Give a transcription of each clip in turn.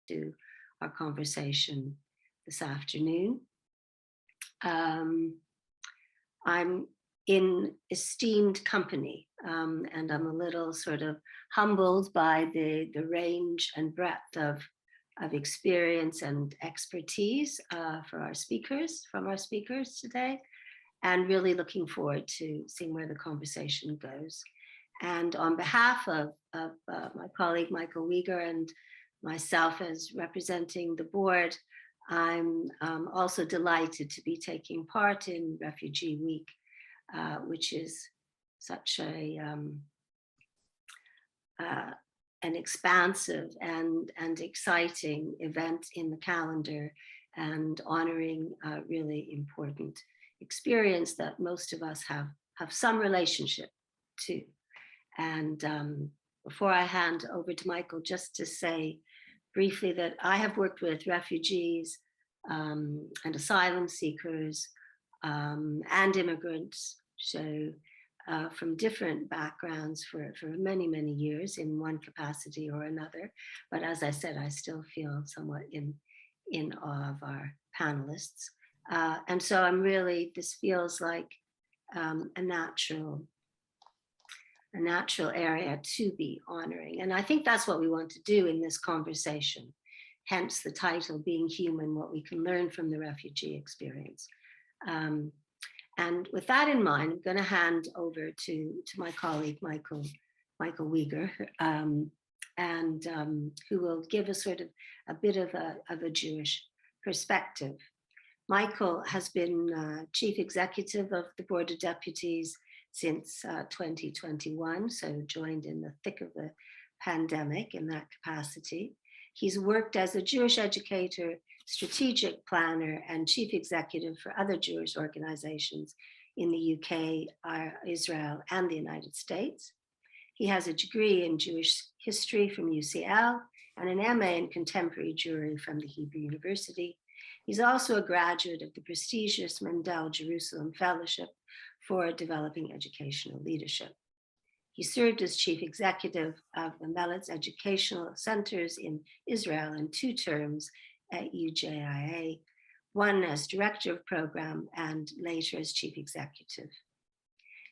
to our conversation this afternoon. I'm in esteemed company, and I'm a little sort of humbled by the range and breadth of experience and expertise from our speakers today, and really looking forward to seeing where the conversation goes. And on behalf of my colleague Michael Wegier and myself as representing the board, I'm also delighted to be taking part in Refugee Week, which is such an expansive and exciting event in the calendar, and honoring a really important experience that most of us have some relationship to. And before I hand over to Michael, just to say briefly that I have worked with refugees and asylum seekers and immigrants, so from different backgrounds for many, many years in one capacity or another. But as I said, I still feel somewhat in awe of our panelists. And so I'm really, this feels like a natural area to be honoring. And I think that's what we want to do in this conversation, hence the title, Being Human, What We Can Learn from the Refugee Experience. And with that in mind, I'm going to hand over to my colleague, Michael Wegier, who will give us sort of a bit of a Jewish perspective. Michael has been Chief Executive of the Board of Deputies since 2021, so joined in the thick of the pandemic in that capacity. He's worked as a Jewish educator, strategic planner, and chief executive for other Jewish organizations in the UK, Israel, and the United States. He has a degree in Jewish history from UCL and an MA in contemporary Jewry from the Hebrew University. He's also a graduate of the prestigious Mendel Jerusalem Fellowship for Developing Educational Leadership. He served as chief executive of the Melitz Educational Centers in Israel in 2 terms at UJIA, one as director of program and later as chief executive.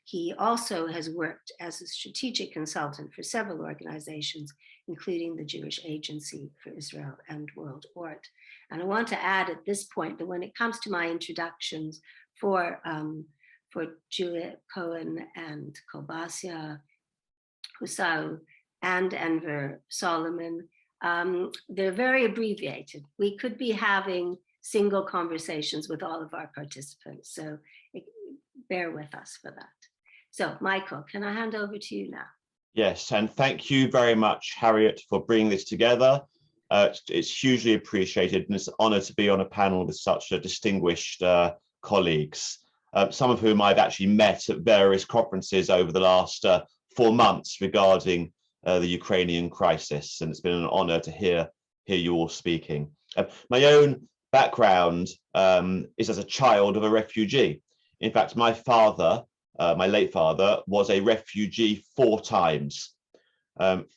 He also has worked as a strategic consultant for several organizations, including the Jewish Agency for Israel and World Ort. And I want to add at this point that when it comes to my introductions for Juliet, Cohen, and Kolbassia, Houassou, and Enver, Solomon, they're very abbreviated. We could be having single conversations with all of our participants, so bear with us for that. So Michael, can I hand over to you now? Yes, and thank you very much, Harriett, for bringing this together. It's hugely appreciated, and it's an honor to be on a panel with such distinguished colleagues, some of whom I've actually met at various conferences over the last 4 months regarding the Ukrainian crisis, and it's been an honor to hear you all speaking. My own background is as a child of a refugee. In fact, my father, my late father, was a refugee 4 times.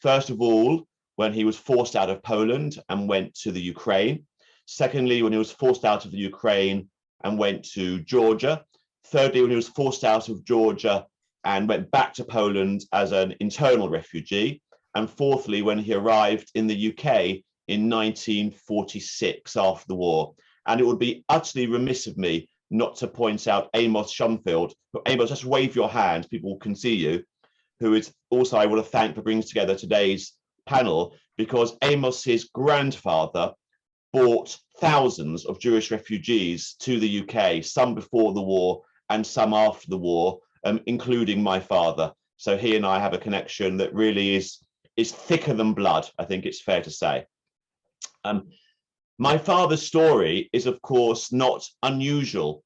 First of all, when he was forced out of Poland and went to the Ukraine. Secondly, when he was forced out of the Ukraine and went to Georgia. Thirdly, when he was forced out of Georgia and went back to Poland as an internal refugee. And fourthly, when he arrived in the UK in 1946 after the war. And it would be utterly remiss of me not to point out Amos Schonfield. Amos, just wave your hand, people can see you, who is also, I want to thank for bringing together today's panel, because Amos's grandfather brought thousands of Jewish refugees to the UK, some before the war and some after the war, including my father. So he and I have a connection that really is thicker than blood, I think it's fair to say. My father's story is, of course, not unusual,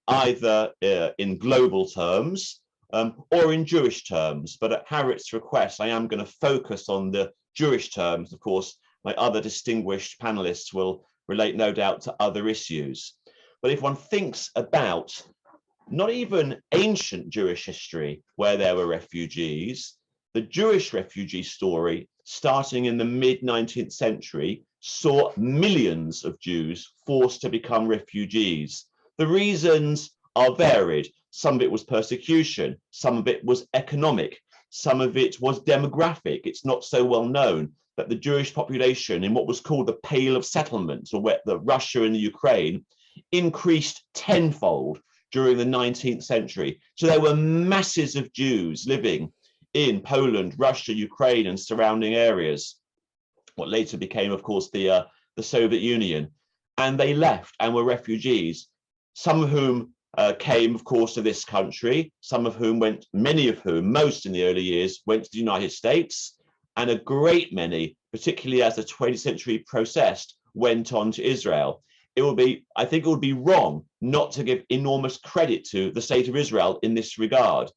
either in global terms or in Jewish terms. But at Harriett's request, I am going to focus on the Jewish terms. Of course, my other distinguished panelists will relate, no doubt, to other issues. But if one thinks about not even ancient Jewish history, where there were refugees, The Jewish refugee story, starting in the mid-19th century, saw millions of Jews forced to become refugees. The reasons are varied. Some of it was persecution, some of it was economic, some of it was demographic. It's not so well known that the Jewish population in what was called the Pale of Settlement, or where the Russia and the Ukraine, increased tenfold during the 19th century. So there were masses of Jews living in Poland, Russia, Ukraine, and surrounding areas, what later became, of course, the Soviet Union. And they left and were refugees, some of whom came, of course, to this country, some of whom went, many of whom, most in the early years, went to the United States, and a great many, particularly as the 20th century processed, went on to Israel. I think it would be wrong not to give enormous credit to the state of Israel in this regard.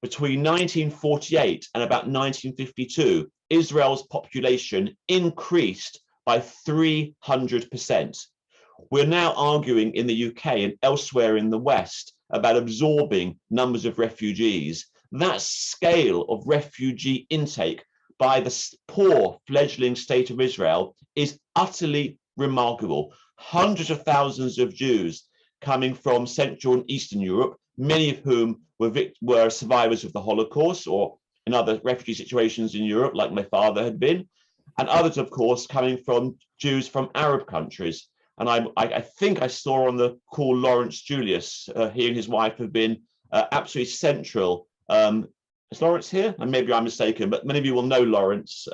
Between 1948 and about 1952, Israel's population increased by 300%. We're now arguing in the UK and elsewhere in the West about absorbing numbers of refugees. That scale of refugee intake by the poor fledgling state of Israel is utterly remarkable. Hundreds of thousands of Jews coming from Central and Eastern Europe, many of whom were survivors of the Holocaust or in other refugee situations in Europe, like my father had been, and others, of course, coming from Jews from Arab countries. And I think I saw on the call Lawrence Julius. He and his wife have been absolutely central. Is Lawrence here? And maybe I'm mistaken, but many of you will know Lawrence.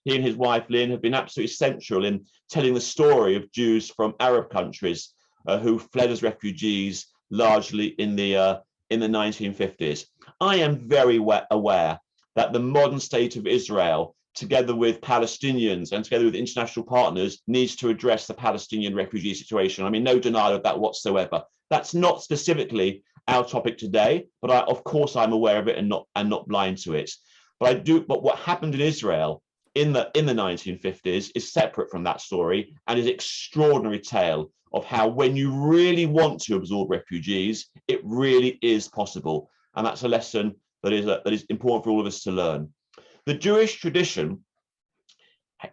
He and his wife Lynn have been absolutely central in telling the story of Jews from Arab countries who fled as refugees largely in the 1950s. I am very aware that the modern state of Israel, together with Palestinians and together with international partners, needs to address the Palestinian refugee situation. I mean, no denial of that whatsoever. That's not specifically our topic today, but of course I'm aware of it and not blind to it. But what happened in Israel in the 1950s is separate from that story and is an extraordinary tale of how, when you really want to absorb refugees, it really is possible. And that's a lesson that is important for all of us to learn. The Jewish tradition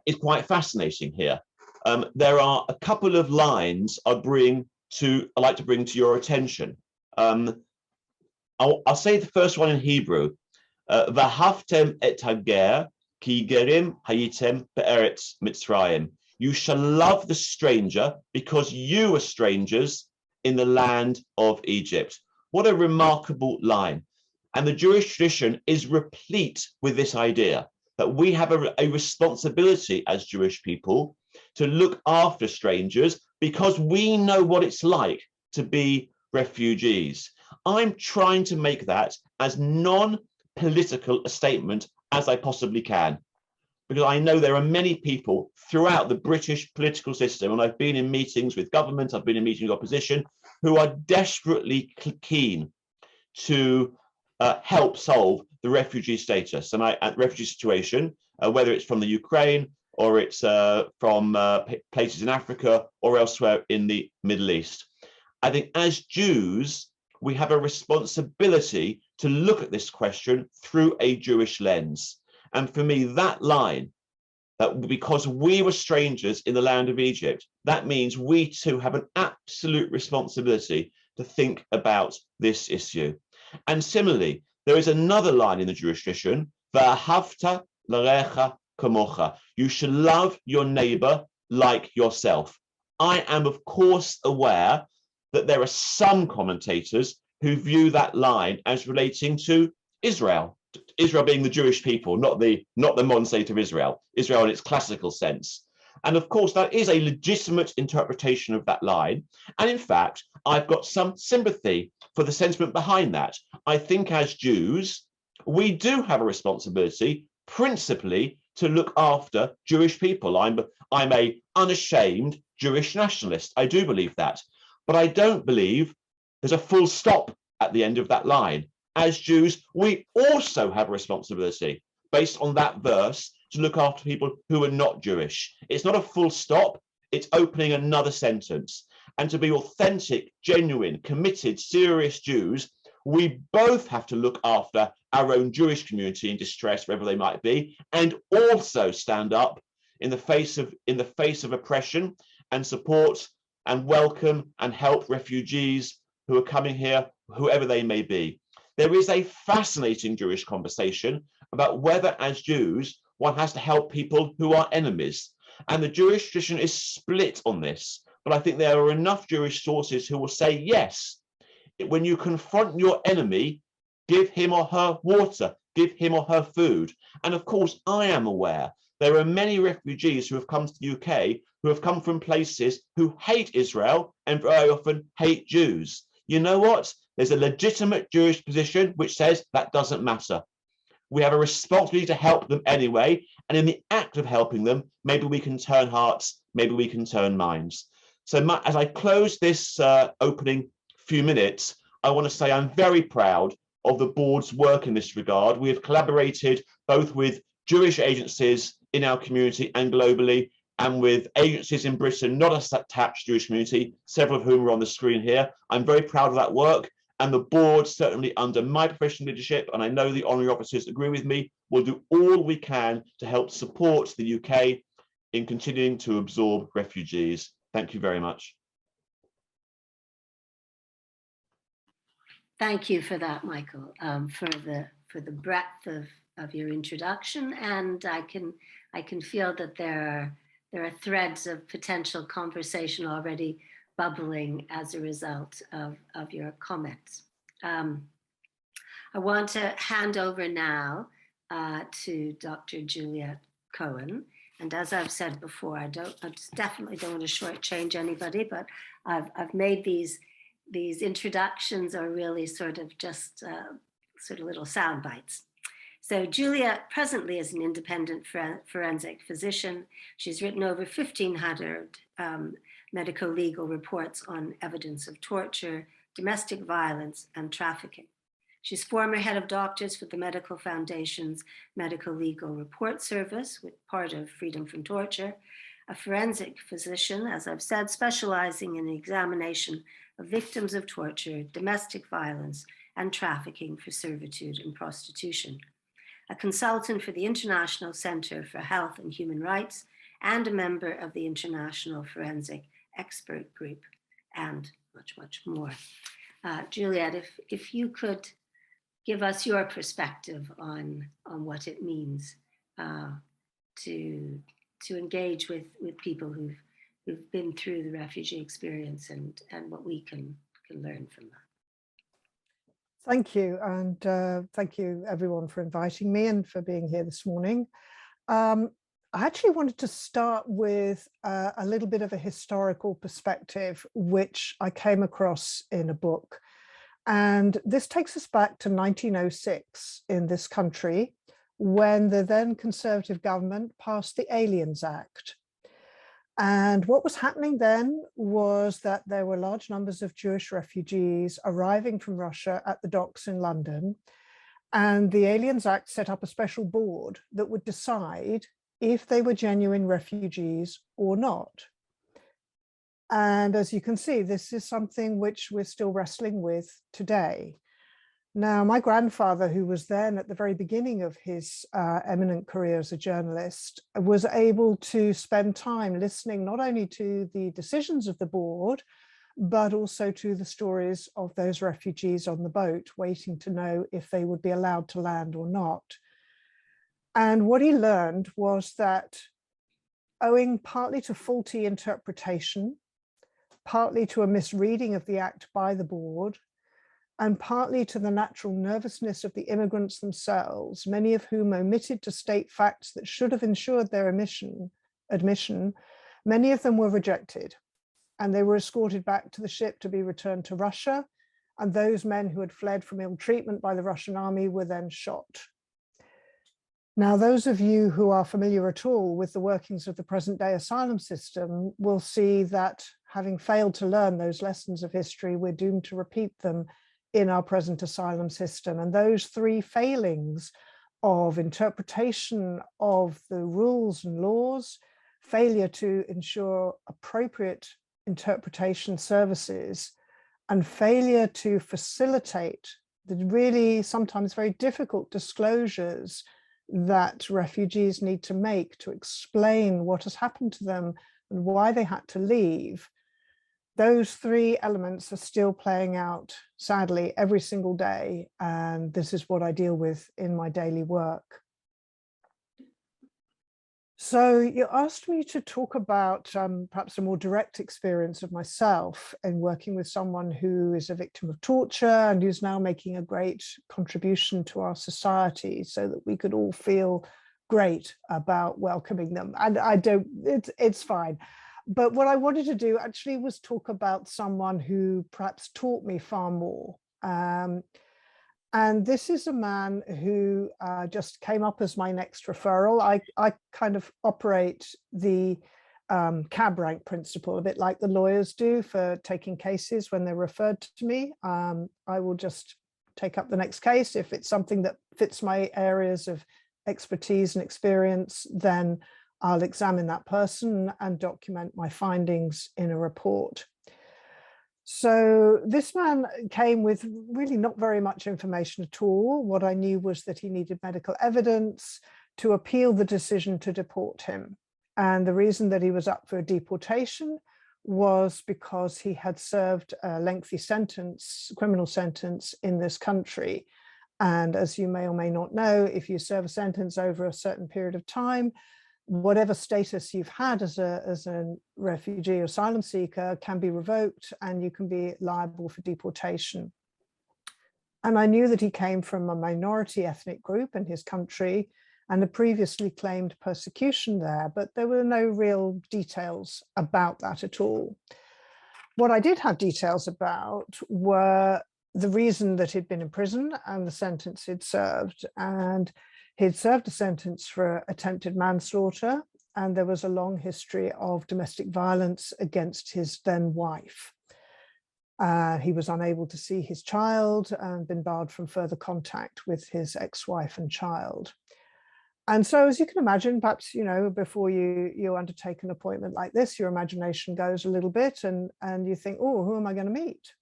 is quite fascinating here. There are a couple of lines I'd like to bring to your attention. I'll say the first one in Hebrew. V'ahavtem et hager ki gerim hayitem be'eretz Mitzrayim. You shall love the stranger because you were strangers in the land of Egypt. What a remarkable line. And the Jewish tradition is replete with this idea that we have a responsibility as Jewish people to look after strangers because we know what it's like to be refugees. I'm trying to make that as non-political a statement as I possibly can, because I know there are many people throughout the British political system, and I've been in meetings with government, I've been in meetings with opposition, who are desperately keen to help solve the refugee status and refugee situation, whether it's from the Ukraine or it's from places in Africa or elsewhere in the Middle East. I think as Jews, we have a responsibility to look at this question through a Jewish lens. And for me, that line, that because we were strangers in the land of Egypt, that means we too have an absolute responsibility to think about this issue. And similarly, there is another line in the Jewish tradition, V'ahavta l'recha kamocha. You should love your neighbor like yourself. I am, of course, aware that there are some commentators who view that line as relating to Israel being the Jewish people, not the modern state of Israel in its classical sense. And of course, that is a legitimate interpretation of that line. And in fact, I've got some sympathy for the sentiment behind that. I think as Jews, we do have a responsibility principally to look after Jewish people. I'm a unashamed Jewish nationalist. I do believe that. But I don't believe there's a full stop at the end of that line. As Jews, we also have a responsibility based on that verse to look after people who are not Jewish. It's not a full stop, it's opening another sentence. And to be authentic, genuine, committed, serious Jews, we both have to look after our own Jewish community in distress, wherever they might be, and also stand up in the face of oppression and support and welcome and help refugees who are coming here, whoever they may be. There is a fascinating Jewish conversation about whether, as Jews, one has to help people who are enemies. And the Jewish tradition is split on this. But I think there are enough Jewish sources who will say, yes, when you confront your enemy, give him or her water, give him or her food. And of course, I am aware there are many refugees who have come to the UK who have come from places who hate Israel and very often hate Jews. You know what? There's a legitimate Jewish position which says that doesn't matter. We have a responsibility to help them anyway. And in the act of helping them, maybe we can turn hearts, maybe we can turn minds. So as I close this opening few minutes, I want to say I'm very proud of the board's work in this regard. We have collaborated both with Jewish agencies in our community and globally, and with agencies in Britain not attached to Jewish community, several of whom are on the screen here. I'm very proud of that work, and the board, certainly under my professional leadership, and I know the honorary officers agree with me, will do all we can to help support the UK in continuing to absorb refugees. Thank you very much. Thank you for that, Michael, for the breadth of your introduction, and I can feel that there are threads of potential conversation already bubbling as a result of your comments. I want to hand over now to Dr. Juliet Cohen. And as I've said before, I definitely don't want to shortchange anybody, but I've made these introductions are really sort of just sort of little sound bites. So Juliet presently is an independent forensic physician. She's written over 1,500 medico-legal reports on evidence of torture, domestic violence, and trafficking. She's former head of doctors for the Medical Foundation's Medical Legal Report Service, with part of Freedom from Torture, a forensic physician, as I've said, specializing in the examination of victims of torture, domestic violence, and trafficking for servitude and prostitution, a consultant for the International Center for Health and Human Rights, and a member of the International Forensic Expert Group, and much, much more. Juliet, if you could give us your perspective on what it means to engage with people who've been through the refugee experience and what we can learn from that. Thank you, and thank you everyone for inviting me and for being here this morning. I actually wanted to start with a little bit of a historical perspective, which I came across in a book. And this takes us back to 1906 in this country, when the then Conservative government passed the Aliens Act. And what was happening then was that there were large numbers of Jewish refugees arriving from Russia at the docks in London. And the Aliens Act set up a special board that would decide if they were genuine refugees or not. And as you can see, this is something which we're still wrestling with today. Now, my grandfather, who was then at the very beginning of his eminent career as a journalist, was able to spend time listening not only to the decisions of the board, but also to the stories of those refugees on the boat, waiting to know if they would be allowed to land or not. And what he learned was that, owing partly to faulty interpretation, partly to a misreading of the act by the board, and partly to the natural nervousness of the immigrants themselves, many of whom omitted to state facts that should have ensured their admission, many of them were rejected, and they were escorted back to the ship to be returned to Russia, and those men who had fled from ill treatment by the Russian army were then shot. Now, those of you who are familiar at all with the workings of the present-day asylum system will see that, having failed to learn those lessons of history, we're doomed to repeat them in our present asylum system. And those three failings of interpretation of the rules and laws, failure to ensure appropriate interpretation services, and failure to facilitate the really sometimes very difficult disclosures that refugees need to make to explain what has happened to them and why they had to leave. Those three elements are still playing out, sadly, every single day. And this is what I deal with in my daily work. So you asked me to talk about perhaps a more direct experience of myself in working with someone who is a victim of torture and who's now making a great contribution to our society so that we could all feel great about welcoming them. And I don't, it's fine. But what I wanted to do actually was talk about someone who perhaps taught me far more. And this is a man who just came up as my next referral. I kind of operate the cab rank principle, a bit like the lawyers do for taking cases when they're referred to me. I will just take up the next case. If it's something that fits my areas of expertise and experience, then I'll examine that person and document my findings in a report. So this man came with really not very much information at all. What I knew was that he needed medical evidence to appeal the decision to deport him. And the reason that he was up for deportation was because he had served a lengthy sentence, criminal sentence in this country. And as you may or may not know, if you serve a sentence over a certain period of time, whatever status you've had as a refugee or asylum seeker can be revoked and you can be liable for deportation. And I knew that he came from a minority ethnic group in his country and had previously claimed persecution there, but there were no real details about that at all. What I did have details about were the reason that he'd been in prison and the sentence he'd served. And he'd served a sentence for attempted manslaughter, and there was a long history of domestic violence against his then wife. He was unable to see his child and been barred from further contact with his ex-wife and child. And so, as you can imagine, perhaps, you know, before you undertake an appointment like this, your imagination goes a little bit and you think, oh, who am I going to meet?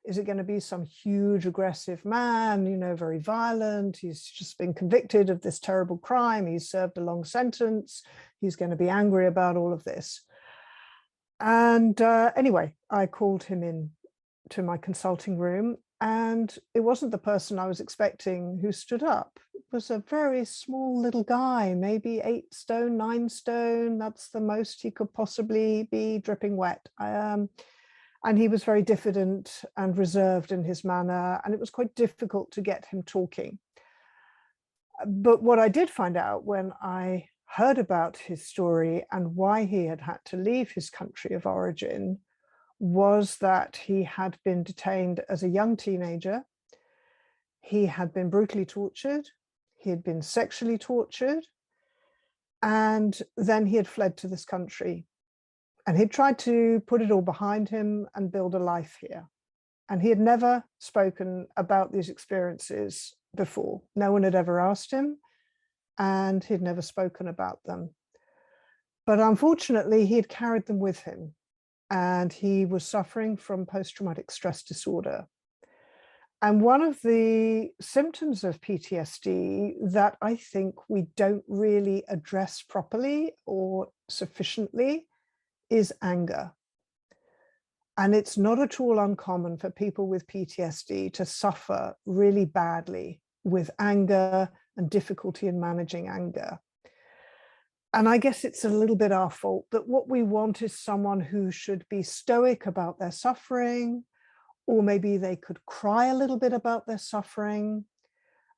Is it going to be some huge aggressive man, you know, very violent? He's just been convicted of this terrible crime. He's served a long sentence. He's going to be angry about all of this. And anyway, I called him in to my consulting room, and it wasn't the person I was expecting who stood up. It was a very small little guy, maybe 8 stone, 9 stone. That's the most he could possibly be, dripping wet. And he was very diffident and reserved in his manner, and it was quite difficult to get him talking. But what I did find out when I heard about his story and why he had had to leave his country of origin was that he had been detained as a young teenager. He had been brutally tortured. He had been sexually tortured. And then he had fled to this country. And he'd tried to put it all behind him and build a life here. And he had never spoken about these experiences before. No one had ever asked him, and he'd never spoken about them. But unfortunately, he had carried them with him, and he was suffering from post-traumatic stress disorder. And one of the symptoms of PTSD that I think we don't really address properly or sufficiently is anger. And it's not at all uncommon for people with PTSD to suffer really badly with anger and difficulty in managing anger. And I guess it's a little bit our fault that what we want is someone who should be stoic about their suffering, or maybe they could cry a little bit about their suffering.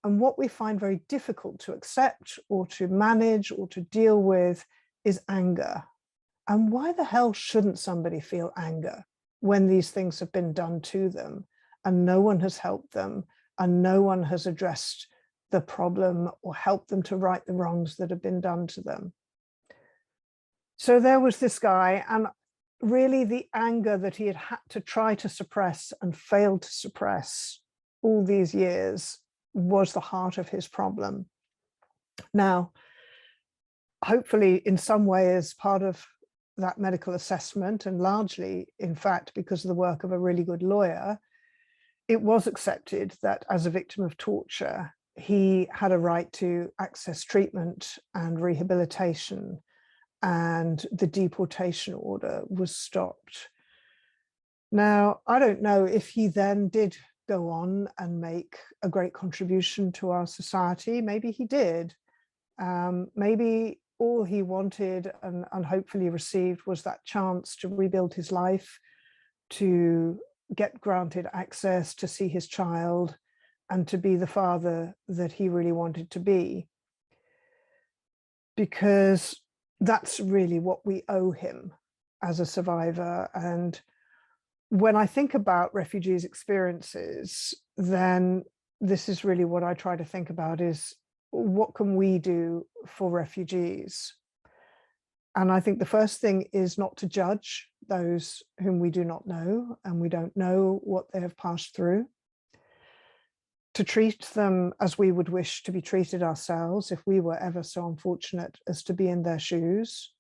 And what we find very difficult to accept or to manage or to deal with is anger. And why the hell shouldn't somebody feel anger when these things have been done to them and no one has helped them and no one has addressed the problem or helped them to right the wrongs that have been done to them? So there was this guy, and really the anger that he had had to try to suppress and failed to suppress all these years was the heart of his problem. Now, hopefully in some way as part of that medical assessment, and largely, in fact, because of the work of a really good lawyer, it was accepted that as a victim of torture, he had a right to access treatment and rehabilitation, and the deportation order was stopped. Now, I don't know if he then did go on and make a great contribution to our society. Maybe he did. Maybe all he wanted and hopefully received was that chance to rebuild his life, to get granted access to see his child, and to be the father that he really wanted to be. Because that's really what we owe him as a survivor. And when I think about refugees' experiences, then this is really what I try to think about, is what can we do for refugees? And I think the first thing is not to judge those whom we do not know, and we don't know what they have passed through. To treat them as we would wish to be treated ourselves if we were ever so unfortunate as to be in their shoes.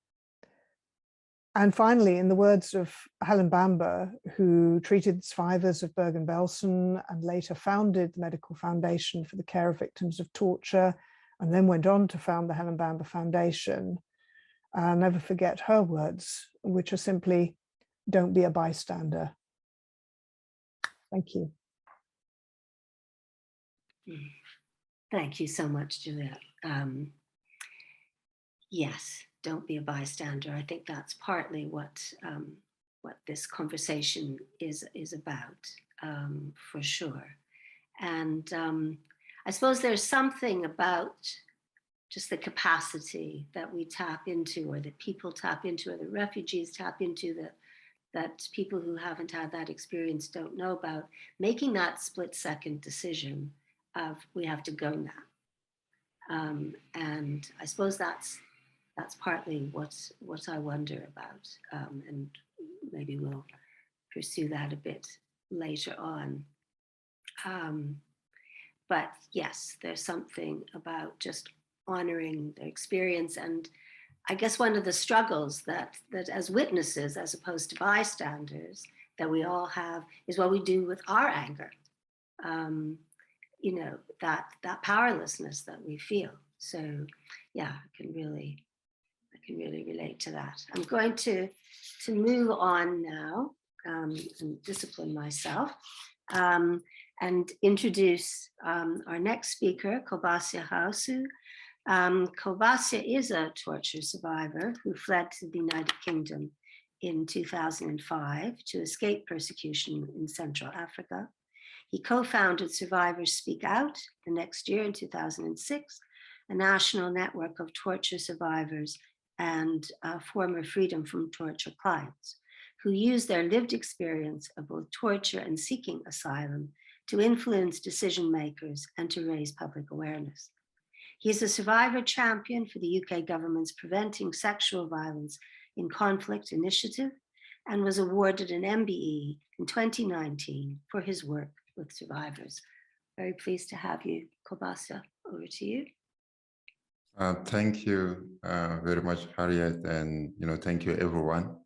And finally, in the words of Helen Bamber, who treated survivors of Bergen-Belsen and later founded the Medical Foundation for the Care of Victims of Torture, and then went on to found the Helen Bamber Foundation, I'll never forget her words, which are simply, "Don't be a bystander." Thank you. Thank you so much, Juliet. Yes, don't be a bystander. I think that's partly what this conversation is about, for sure. And I suppose there's something about just the capacity that we tap into, or that people tap into, or the refugees tap into, that people who haven't had that experience don't know about, making that split-second decision of, we have to go now. And I suppose that's partly what I wonder about, and maybe we'll pursue that a bit later on. But yes, there's something about just honoring their experience. And I guess one of the struggles that as witnesses, as opposed to bystanders, that we all have is what we do with our anger. You know, that powerlessness that we feel. So yeah, I can really relate to that. I'm going to move on now, and discipline myself, and introduce our next speaker, Kolbassia Houassou. Kolbassia is a torture survivor who fled to the United Kingdom in 2005 to escape persecution in Central Africa. He co-founded Survivors Speak Out the next year in 2006, a national network of torture survivors and former freedom from torture clients who use their lived experience of both torture and seeking asylum to influence decision makers and to raise public awareness. He is a survivor champion for the UK government's Preventing Sexual Violence in Conflict initiative, and was awarded an MBE in 2019 for his work with survivors. Very pleased to have you, Kolbassia. Over to you. Thank you very much, Harriet, and thank you everyone,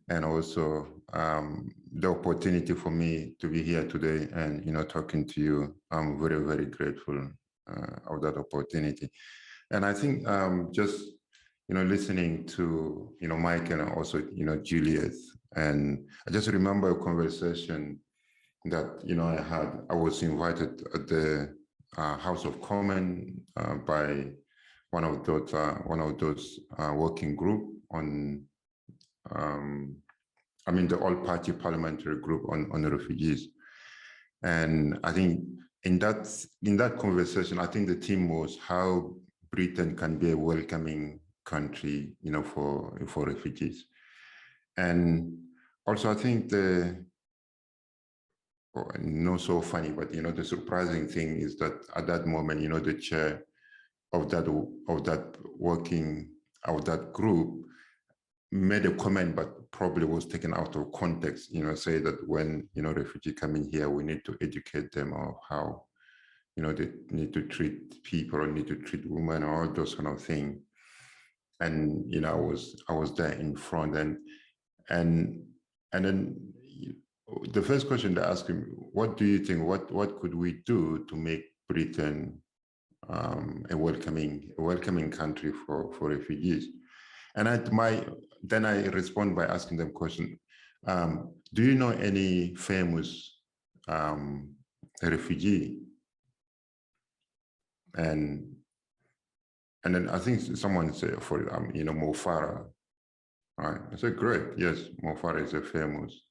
and also the opportunity for me to be here today and talking to you. I'm very, very grateful of that opportunity. And I think just listening to Mike and also Juliet, and I just remember a conversation that I was invited at the House of Commons by one of those working group on the all-party parliamentary group on the refugees. And I think in that conversation, I think the theme was how Britain can be a welcoming country, for refugees. And also I think not so funny, but the surprising thing is that at that moment, the chair of that group made a comment, but probably was taken out of context, say that when, refugees come in here, we need to educate them of how, they need to treat people or need to treat women or all those kind of things. And, I was there in front, and then the first question they asked him, what do you think, what could we do to make Britain a welcoming country for refugees? And then I respond by asking them question, do you know any famous refugee? And then I think someone said, Mo Farah. Right. I said, great. Yes, Mo Farah is a famous.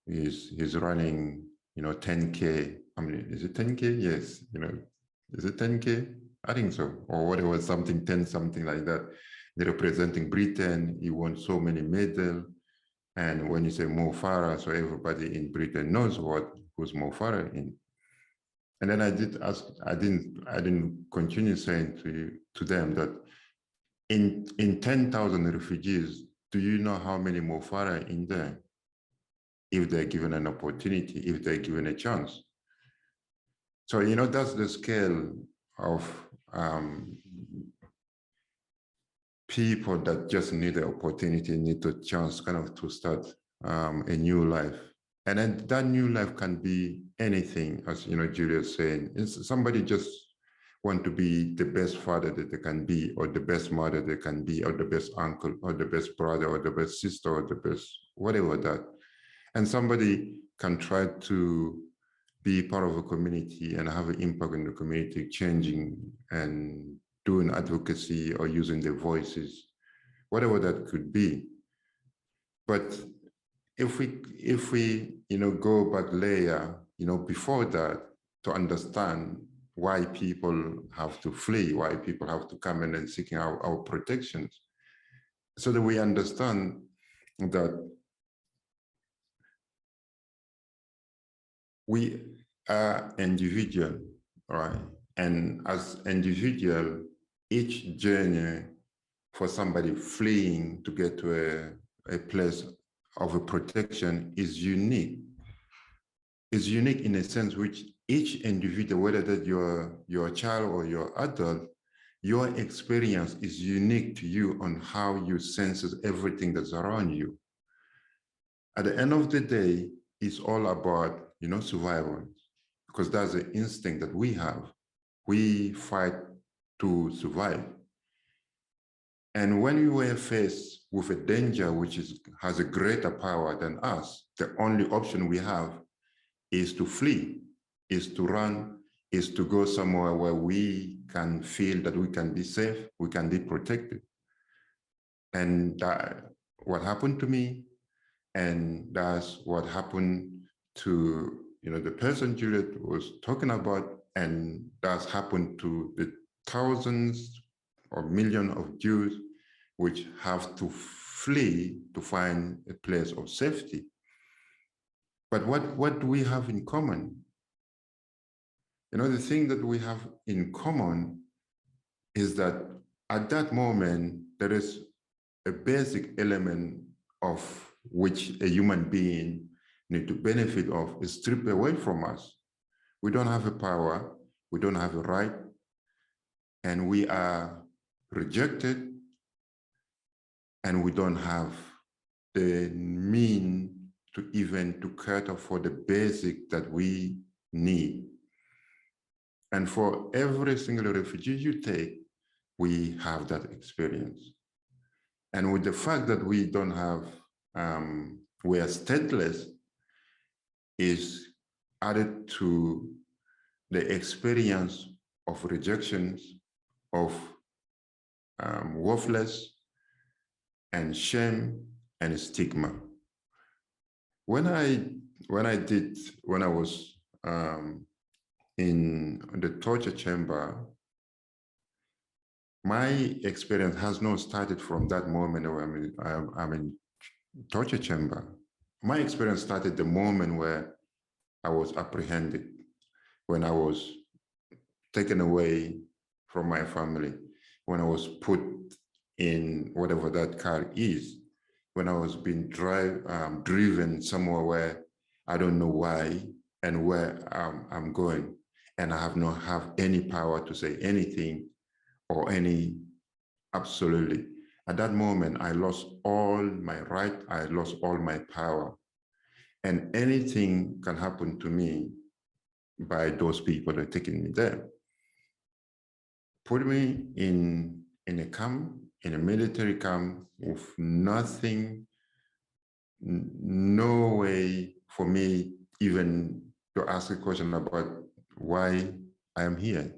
He's running, 10K. I mean, is it 10K? Yes. Is it 10K? I think so. Or whatever, something 10, something like that. They're representing Britain. He won so many medals. And when you say Mo Farah, so everybody in Britain knows who's Mo Farah in. And then I did ask, I didn't continue saying to them that in 10,000 refugees, do you know how many Mo Farah in there? If they're given an opportunity, if they're given a chance. So, that's the scale of people that just need the opportunity, need the chance kind of to start a new life. And then that new life can be anything, as Juliet saying. It's somebody just want to be the best father that they can be, or the best mother they can be, or the best uncle, or the best brother, or the best sister, or the best whatever that. And somebody can try to be part of a community and have an impact in the community, changing and doing advocacy or using their voices, whatever that could be. But if we go back layer, before that, to understand why people have to flee, why people have to come in and seeking our protections, so that we understand that we are individual, right? And as individual, each journey for somebody fleeing to get to a place of a protection is unique. It's unique in a sense which each individual, whether that you're a child or you're adult, your experience is unique to you on how you sense everything that's around you. At the end of the day, it's all about, survival, because that's the instinct that we have. We fight to survive. And when we were faced with a danger which has a greater power than us, the only option we have is to flee, is to run, is to go somewhere where we can feel that we can be safe, we can be protected. And what happened to me, and that's what happened to the person Juliet was talking about, and that's happened to the thousands or millions of Jews which have to flee to find a place of safety. But what do we have in common? The thing that we have in common is that at that moment, there is a basic element of which a human being need to benefit of is stripped away from us. We don't have a power, we don't have a right, and we are rejected, and we don't have the means to even to cater for the basic that we need. And for every single refugee you take, we have that experience. And with the fact that we don't have, we are stateless, is added to the experience of rejections, of worthless and shame and stigma. When I was in the torture chamber, my experience has not started from that moment where I'm in torture chamber. My experience started the moment where I was apprehended, when I was taken away from my family, when I was put in whatever that car is, when I was being driven somewhere where I don't know why and where I'm going, and I have not have any power to say anything or absolutely. At that moment, I lost all my right, I lost all my power. And anything can happen to me by those people that are taking me there. Put me in a camp, in a military camp with nothing, no way for me even to ask a question about why I am here.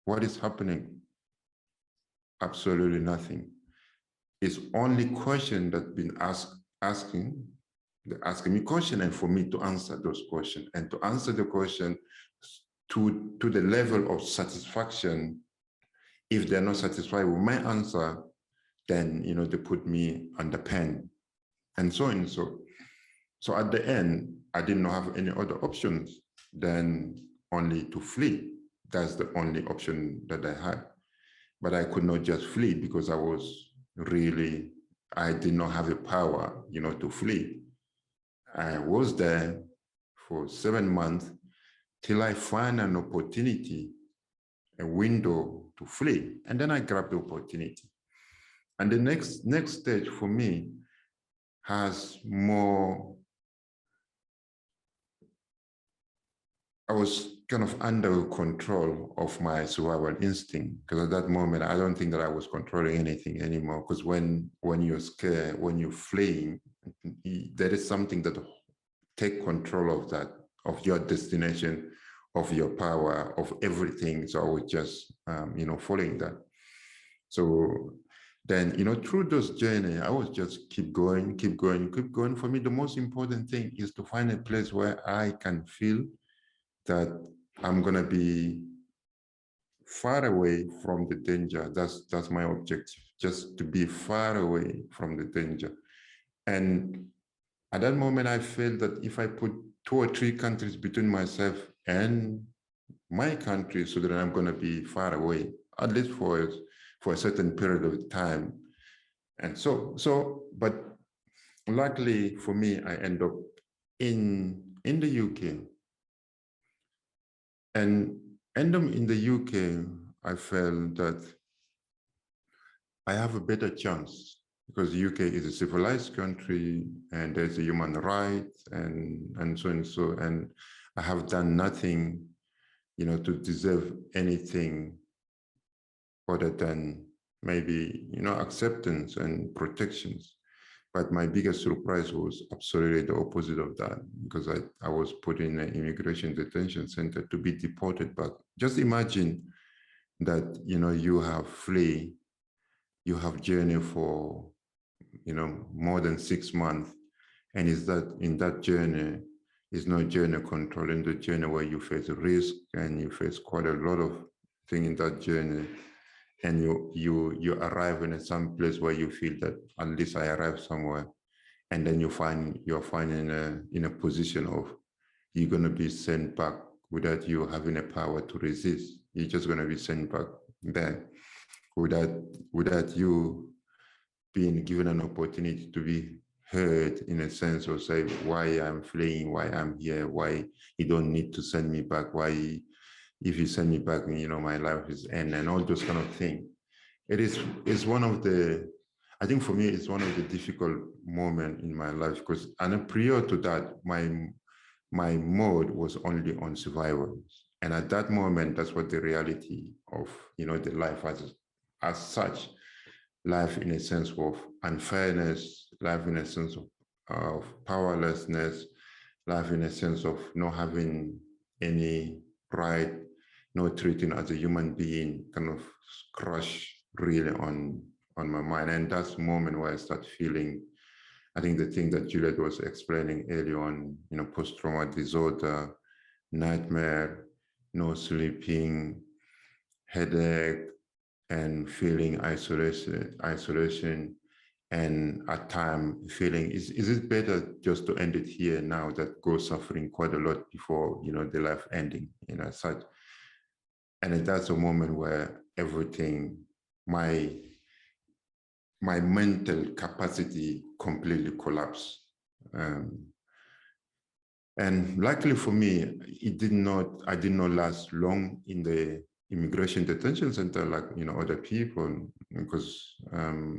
What is happening? Absolutely nothing. It's only question that's been asking me question, and for me to answer those questions, and to answer the question to the level of satisfaction. If they're not satisfied with my answer, then they put me on the pen, and so on. So at the end, I didn't have any other options than only to flee. That's the only option that I had. But I could not just flee because I did not have the power, to flee. I was there for 7 months till I find an opportunity, a window to flee. And then I grabbed the opportunity. And the next stage for me has more, I was kind of under control of my survival instinct, because at that moment, I don't think that I was controlling anything anymore. Because when you're scared, when you're fleeing, there is something that take control of that, of your destination, of your power, of everything. So I was just, following that. So then, through those journey, I was just keep going. For me, the most important thing is to find a place where I can feel that I'm gonna be far away from the danger. That's my objective, just to be far away from the danger. And at that moment, I felt that if I put 2 or 3 countries between myself and my country, so that I'm gonna be far away, at least for a certain period of time. And but luckily for me, I end up in the UK. And end up in the UK, I felt that I have a better chance, because the UK is a civilized country and there's a human rights and so and so. And I have done nothing, to deserve anything other than maybe, acceptance and protections. But my biggest surprise was absolutely the opposite of that, because I was put in an immigration detention center to be deported back. Just imagine that, you have flee, you have journey for, more than 6 months. And is that in that journey, is no journey controlling the journey where you face a risk and you face quite a lot of things in that journey. And you arrive in some place where you feel that at least I arrived somewhere, and then you're finding in a position of you're going to be sent back without you having a power to resist. You're just going to be sent back there without you being given an opportunity to be heard, in a sense, or say why I'm fleeing, why I'm here, why you don't need to send me back, why. If you send me back, my life is end, and all those kind of things. It's one of the, I think for me, it's one of the difficult moments in my life, because prior to that, my mode was only on survival. And at that moment, that's what the reality of, the life as such, life in a sense of unfairness, life in a sense of powerlessness, life in a sense of not having any right, no treating as a human being, kind of crush really on my mind. And that's the moment where I start feeling, I think the thing that Juliet was explaining earlier on, post-traumatic disorder, nightmare, no sleeping, headache, and feeling isolation, and at times feeling, is it better just to end it here now, that go suffering quite a lot before, the life ending, such. And that's a moment where everything, my mental capacity completely collapsed. And luckily for me, I did not last long in the immigration detention center like other people, because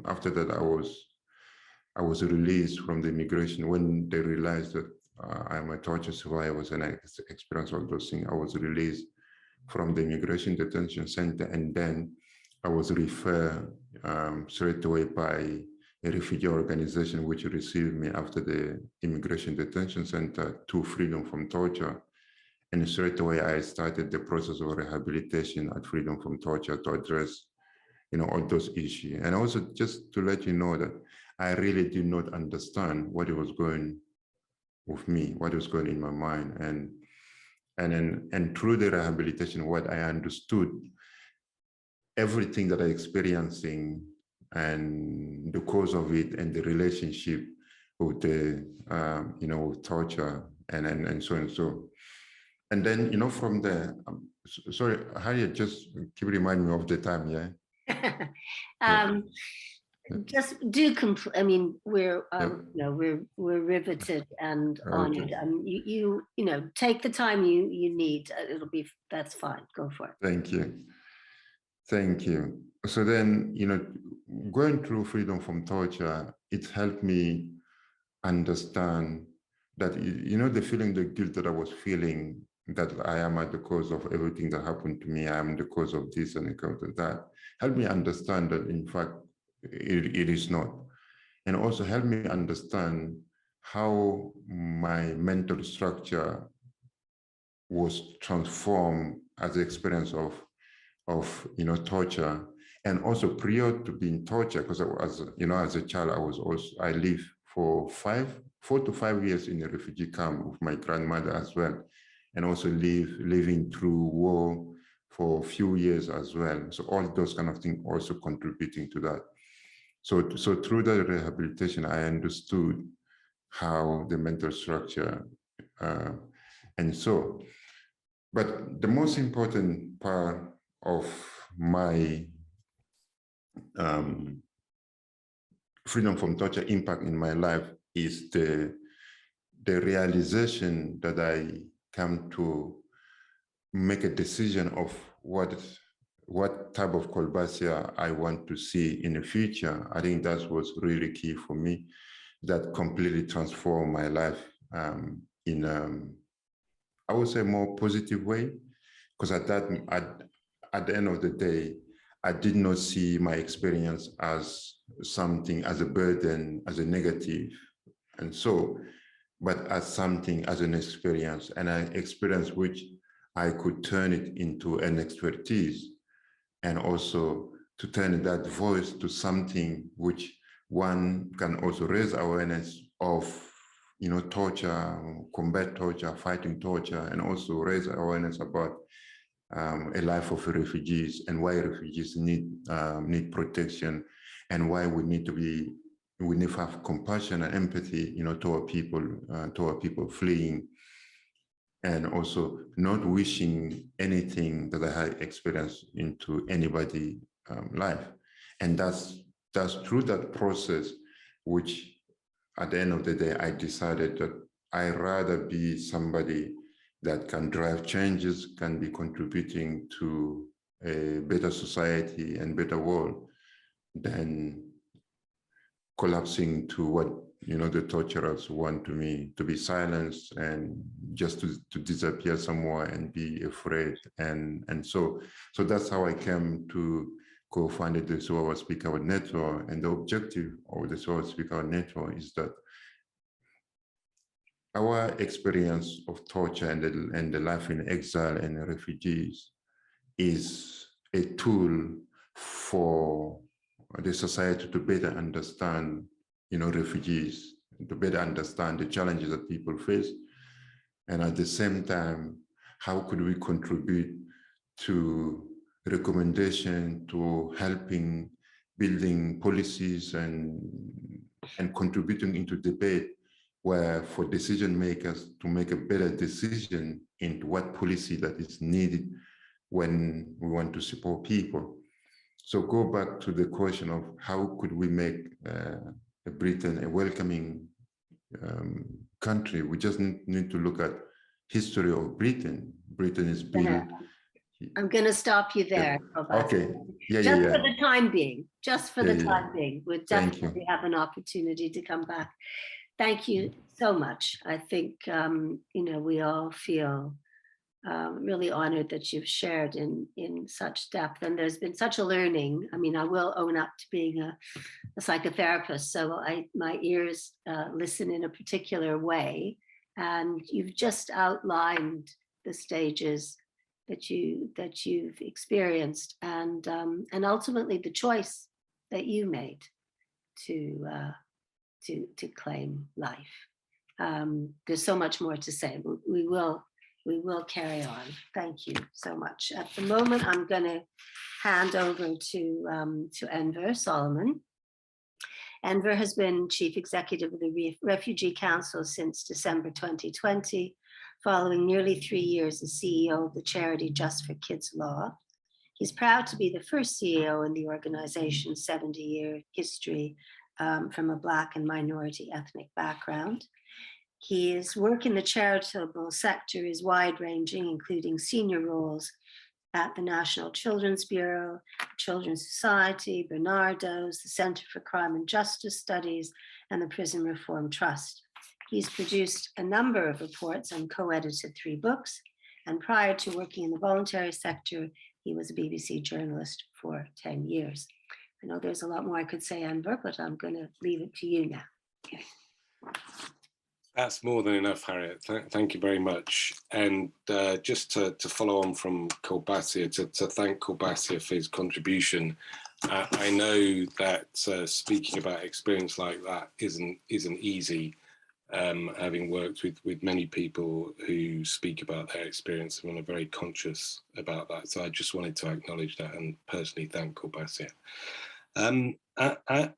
after that I was released from the immigration when they realized that I'm a torture survivor and I experienced all those things. I was released from the immigration detention center, and then I was referred straight away by a refugee organization which received me after the immigration detention center to Freedom from Torture. And straight away, I started the process of rehabilitation at Freedom from Torture to address, all those issues. And also just to let you know that I really did not understand what was going with me, what was going in my mind. And through the rehabilitation, what I understood, everything that I experiencing and the cause of it and the relationship with the, with torture and so and so. And then, from there, sorry, Harriet, just keep reminding me of the time, yeah? Just do I mean, we're we're riveted and honored, and you take the time you need. That's fine. Go for it. Thank you. Thank you. So then, going through Freedom from Torture, it helped me understand that, the feeling, the guilt that I was feeling, that I am at the cause of everything that happened to me, I am the cause of this and the cause of that, helped me understand that, in fact, it is not. And also helped me understand how my mental structure was transformed as an experience of torture. And also prior to being tortured, because I was, as a child, I lived for 4 to 5 years in a refugee camp with my grandmother as well, and also living through war for a few years as well. So all those kind of things also contributing to that. So through the rehabilitation, I understood how the mental structure, but the most important part of my Freedom from Torture impact in my life is the realization that I come to make a decision of what type of Kolbassia I want to see in the future. I think that was really key for me. That completely transformed my life in, I would say, more positive way. Because at the end of the day, I did not see my experience as something, as a burden, as a negative, and so, but as something, as an experience, and an experience which I could turn it into an expertise, and also to turn that voice to something which one can also raise awareness of, torture, combat torture, fighting torture, and also raise awareness about a life of refugees and why refugees need protection, and why we need to have compassion and empathy, to our people fleeing, and also not wishing anything that I had experienced into anybody's life. And that's through that process, which at the end of the day, I decided that I'd rather be somebody that can drive changes, can be contributing to a better society and better world, than collapsing to what the torturers want me to be silenced and just to disappear somewhere and be afraid. And so that's how I came to co-found the Survivor Speak Out Network. And the objective of the Survivor Speak Out Network is that our experience of torture and the life in exile and refugees is a tool for the society to better understand, refugees, to better understand the challenges that people face. And at the same time, how could we contribute to recommendation, to helping building policies and contributing into debate, where for decision makers to make a better decision into what policy that is needed when we want to support people. So go back to the question of how could we make Britain a welcoming country. We just need to look at history of Britain. Britain is built. I'm going to stop you there. Yeah. Okay. Yeah, just yeah. for the time being. Just for the time being. We'll Thank definitely have an opportunity to come back Thank you so much. I think, we all feel really honored that you've shared in such depth, and there's been such a learning. I mean, I will own up to being a psychotherapist, so my ears listen in a particular way, and you've just outlined the stages that you've experienced, and ultimately the choice that you made to claim life. There's so much more to say. We will carry on. Thank you so much. At the moment, I'm going to hand over to Enver Solomon. Enver has been Chief Executive of the Refugee Council since December 2020, following nearly 3 years as CEO of the charity Just for Kids Law. He's proud to be the first CEO in the organization's 70-year history from a Black and minority ethnic background. His work in the charitable sector is wide-ranging, including senior roles at the National Children's Bureau, Children's Society, Bernardo's, the Center for Crime and Justice Studies, and the Prison Reform Trust. He's produced a number of reports and co-edited 3 books, and prior to working in the voluntary sector, he was a BBC journalist for 10 years. I know there's a lot more I could say, Enver, but I'm going to leave it to you now. Okay. That's more than enough, Harriett. Thank you very much. And just to follow on from Kolbassia, to thank Kolbassia for his contribution. I know that speaking about experience like that isn't easy, having worked with many people who speak about their experience, and I'm very conscious about that. So I just wanted to acknowledge that and personally thank Kolbassia. I'm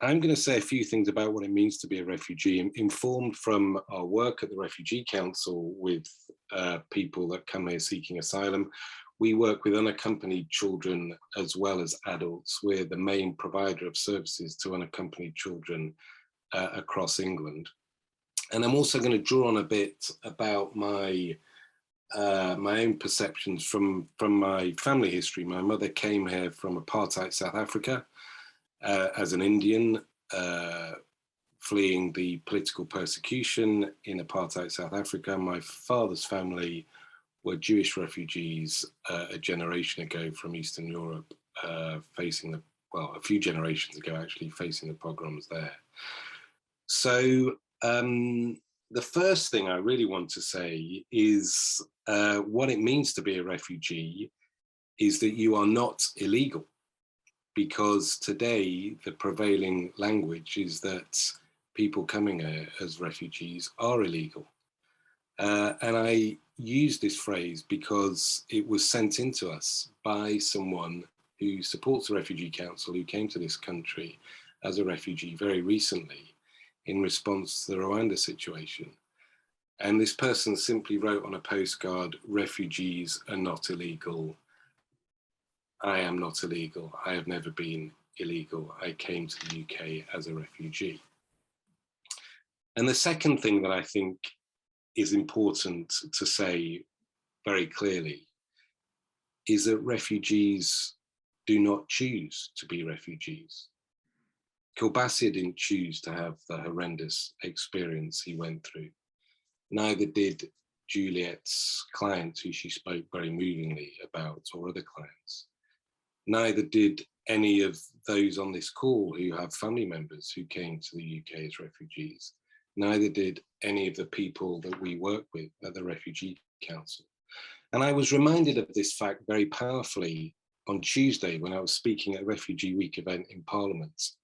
going to say a few things about what it means to be a refugee, informed from our work at the Refugee Council with people that come here seeking asylum. We work with unaccompanied children as well as adults. We're the main provider of services to unaccompanied children across England. And I'm also going to draw on a bit about my own perceptions from my family history. My mother came here from apartheid South Africa. As an Indian, fleeing the political persecution in apartheid South Africa. My father's family were Jewish refugees a generation ago from Eastern Europe, a few generations ago actually, facing the pogroms there. So the first thing I really want to say is what it means to be a refugee is that you are not illegal. Because today the prevailing language is that people coming here as refugees are illegal. And I use this phrase because it was sent into us by someone who supports the Refugee Council, who came to this country as a refugee very recently in response to the Rwanda situation. And this person simply wrote on a postcard, "Refugees are not illegal. I am not illegal. I have never been illegal. I came to the UK as a refugee." And the second thing that I think is important to say very clearly is that refugees do not choose to be refugees. Kolbassia didn't choose to have the horrendous experience he went through. Neither did Juliet's clients, who she spoke very movingly about, or other clients. Neither did any of those on this call who have family members who came to the UK as refugees. Neither did any of the people that we work with at the Refugee Council. And I was reminded of this fact very powerfully on Tuesday when I was speaking at a Refugee Week event in Parliament,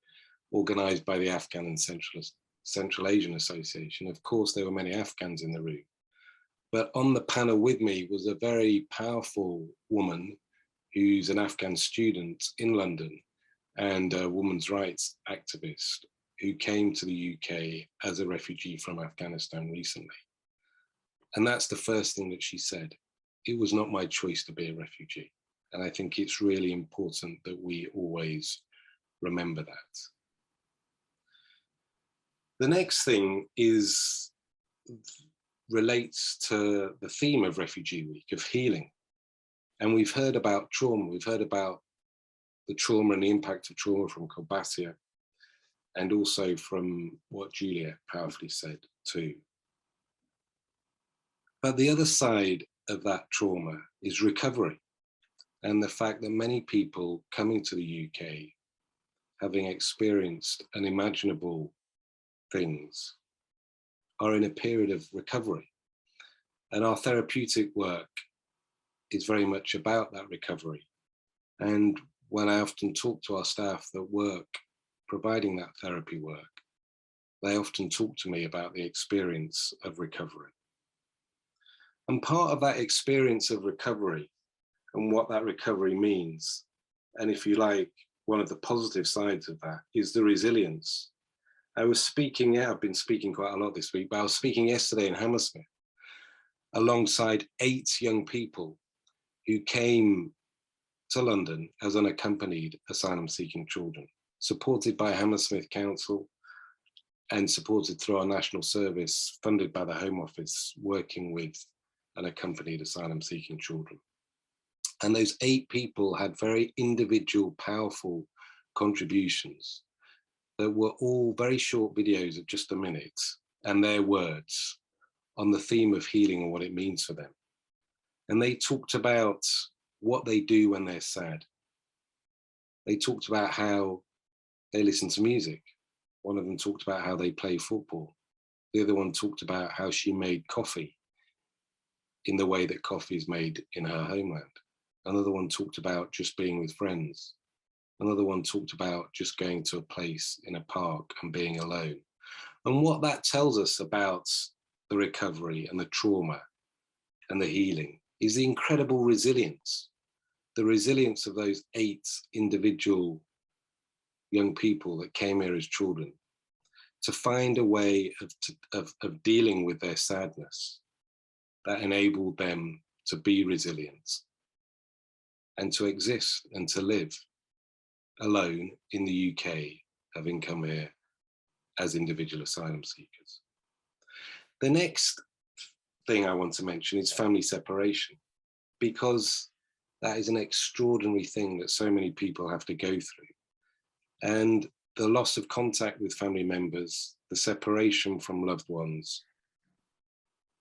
organised by the Afghan and Central Asian Association. Of course, there were many Afghans in the room. But on the panel with me was a very powerful woman who's an Afghan student in London and a women's rights activist who came to the UK as a refugee from Afghanistan recently. And that's the first thing that she said. It was not my choice to be a refugee. And I think it's really important that we always remember that. The next thing relates to the theme of Refugee Week, of healing. And we've heard about trauma. We've heard about the trauma and the impact of trauma from Kolbassia. and also from what Juliet powerfully said too. But the other side of that trauma is recovery, and the fact that many people coming to the UK, having experienced unimaginable things, are in a period of recovery. And our therapeutic work is very much about that recovery. And when I often talk to our staff that work providing that therapy work, they often talk to me about the experience of recovery. And part of that experience of recovery and what that recovery means, and if you like, one of the positive sides of that is the resilience. I was speaking, I've been speaking quite a lot this week, but I was speaking yesterday in Hammersmith alongside 8 young people who came to London as unaccompanied asylum-seeking children, supported by Hammersmith Council and supported through our national service, funded by the Home Office, working with unaccompanied asylum-seeking children. And those 8 people had very individual, powerful contributions that were all very short videos of just a minute, and their words on the theme of healing and what it means for them. And they talked about what they do when they're sad. They talked about how they listen to music. One of them talked about how they play football. The other one talked about how she made coffee in the way that coffee is made in her homeland. Another one talked about just being with friends. Another one talked about just going to a place in a park and being alone. And what that tells us about the recovery and the trauma and the healing is the incredible resilience. The resilience of those 8 individual young people that came here as children to find a way of dealing with their sadness that enabled them to be resilient and to exist and to live alone in the UK, having come here as individual asylum seekers. The next thing I want to mention is family separation, because that is an extraordinary thing that so many people have to go through. And the loss of contact with family members, the separation from loved ones,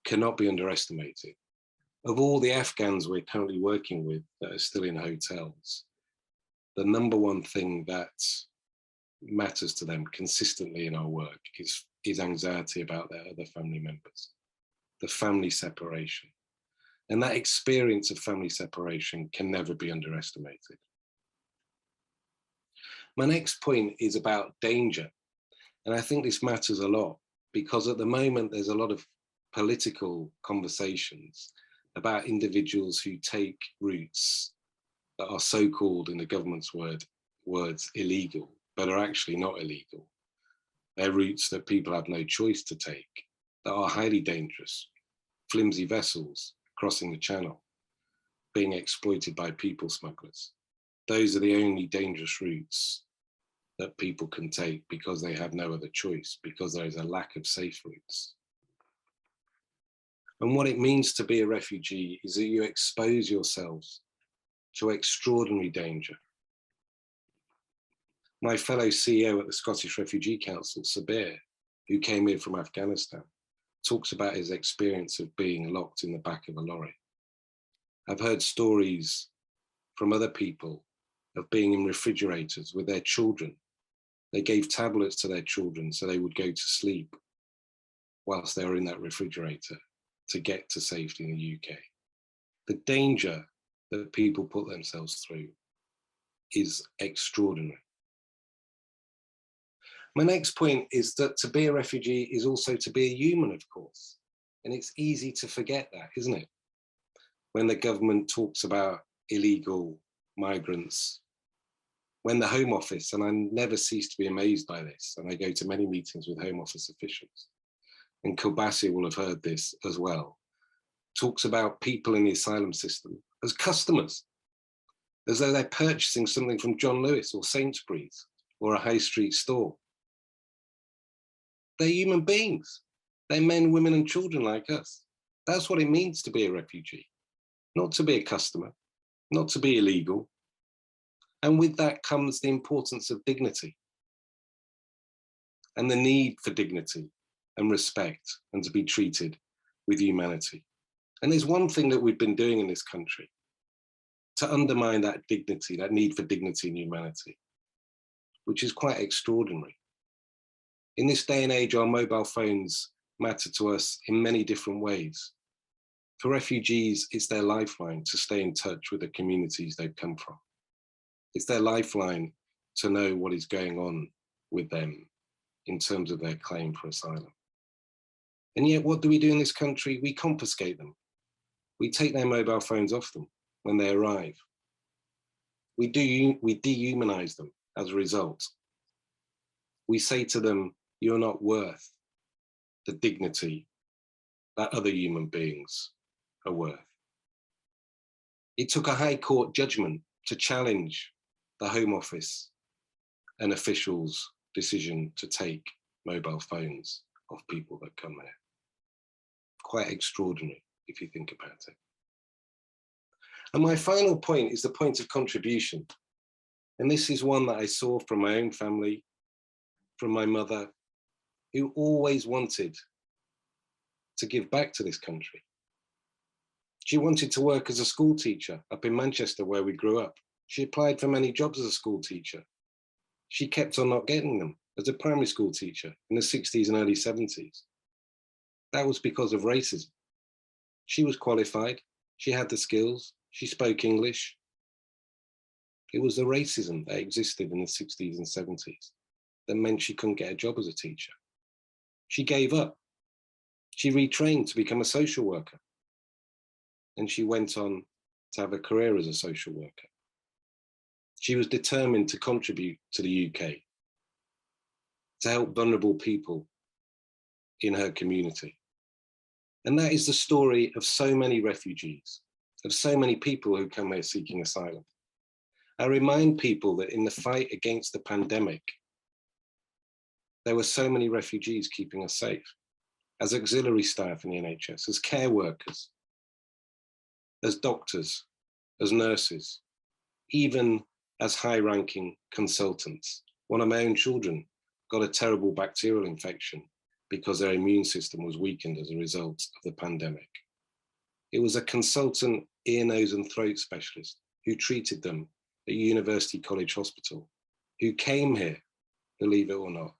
cannot be underestimated. Of all the Afghans we're currently working with that are still in hotels, the number one thing that matters to them consistently in our work is anxiety about their other family members, the family separation. And that experience of family separation can never be underestimated. My next point is about danger. And I think this matters a lot because at the moment there's a lot of political conversations about individuals who take routes that are so-called, in the government's words, illegal, but are actually not illegal. They're routes that people have no choice to take, that are highly dangerous, flimsy vessels crossing the channel, being exploited by people smugglers. Those are the only dangerous routes that people can take because they have no other choice, because there is a lack of safe routes. And what it means to be a refugee is that you expose yourselves to extraordinary danger. My fellow CEO at the Scottish Refugee Council, Sabir, who came in from Afghanistan, talks about his experience of being locked in the back of a lorry. I've heard stories from other people of being in refrigerators with their children. They gave tablets to their children so they would go to sleep whilst they were in that refrigerator to get to safety in the UK. The danger that people put themselves through is extraordinary. My next point is that to be a refugee is also to be a human, of course. And it's easy to forget that, isn't it? When the government talks about illegal migrants, when the Home Office, and I never cease to be amazed by this, and I go to many meetings with Home Office officials, and Kolbassia will have heard this as well, talks about people in the asylum system as customers, as though they're purchasing something from John Lewis or Sainsbury's or a high street store. They're human beings. They're men, women, and children like us. That's what it means to be a refugee, not to be a customer, not to be illegal. And with that comes the importance of dignity. and the need for dignity and respect and to be treated with humanity. And there's one thing that we've been doing in this country to undermine that dignity, that need for dignity and humanity, which is quite extraordinary. In this day and age, our mobile phones matter to us in many different ways. For refugees, it's their lifeline to stay in touch with the communities they've come from. It's their lifeline to know what is going on with them in terms of their claim for asylum. And yet, what do we do in this country? We confiscate them. We take their mobile phones off them when they arrive. We dehumanize them as a result. We say to them, you're not worth the dignity that other human beings are worth. It took a High Court judgment to challenge the Home Office and officials' decision to take mobile phones off people that come here. Quite extraordinary if you think about it. And my final point is the point of contribution. And this is one that I saw from my own family, from my mother, who always wanted to give back to this country. She wanted to work as a school teacher up in Manchester, where we grew up. She applied for many jobs as a school teacher. She kept on not getting them as a primary school teacher in the 60s and early 70s. That was because of racism. She was qualified, she had the skills, she spoke English. It was the racism that existed in the 60s and 70s that meant she couldn't get a job as a teacher. She gave up. She retrained to become a social worker. And she went on to have a career as a social worker. She was determined to contribute to the UK, to help vulnerable people in her community. And that is the story of so many refugees, of so many people who come here seeking asylum. I remind people that in the fight against the pandemic, there were so many refugees keeping us safe, as auxiliary staff in the NHS, as care workers, as doctors, as nurses, even as high-ranking consultants. One of my own children got a terrible bacterial infection because their immune system was weakened as a result of the pandemic. It was a consultant ear, nose and throat specialist who treated them at University College Hospital, who came here, believe it or not,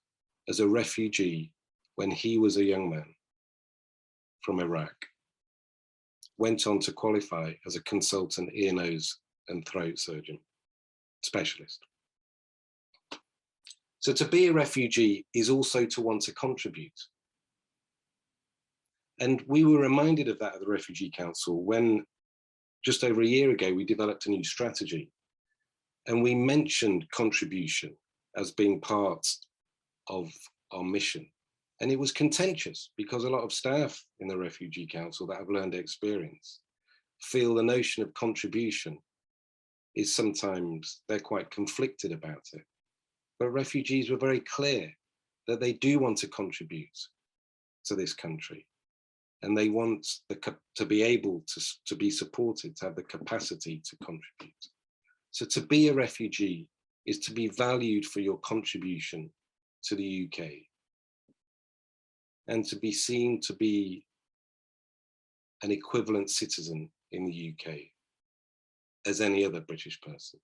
as a refugee when he was a young man from Iraq, went on to qualify as a consultant ear, nose and throat surgeon specialist. So to be a refugee is also to want to contribute. And we were reminded of that at the Refugee Council when just over a year ago, we developed a new strategy and we mentioned contribution as being part of our mission. And it was contentious because a lot of staff in the Refugee Council that have learned experience feel the notion of contribution is sometimes, they're quite conflicted about it. But refugees were very clear that they do want to contribute to this country. And they want to be able to be supported, to have the capacity to contribute. So to be a refugee is to be valued for your contribution to the UK and to be seen to be an equivalent citizen in the UK as any other British person.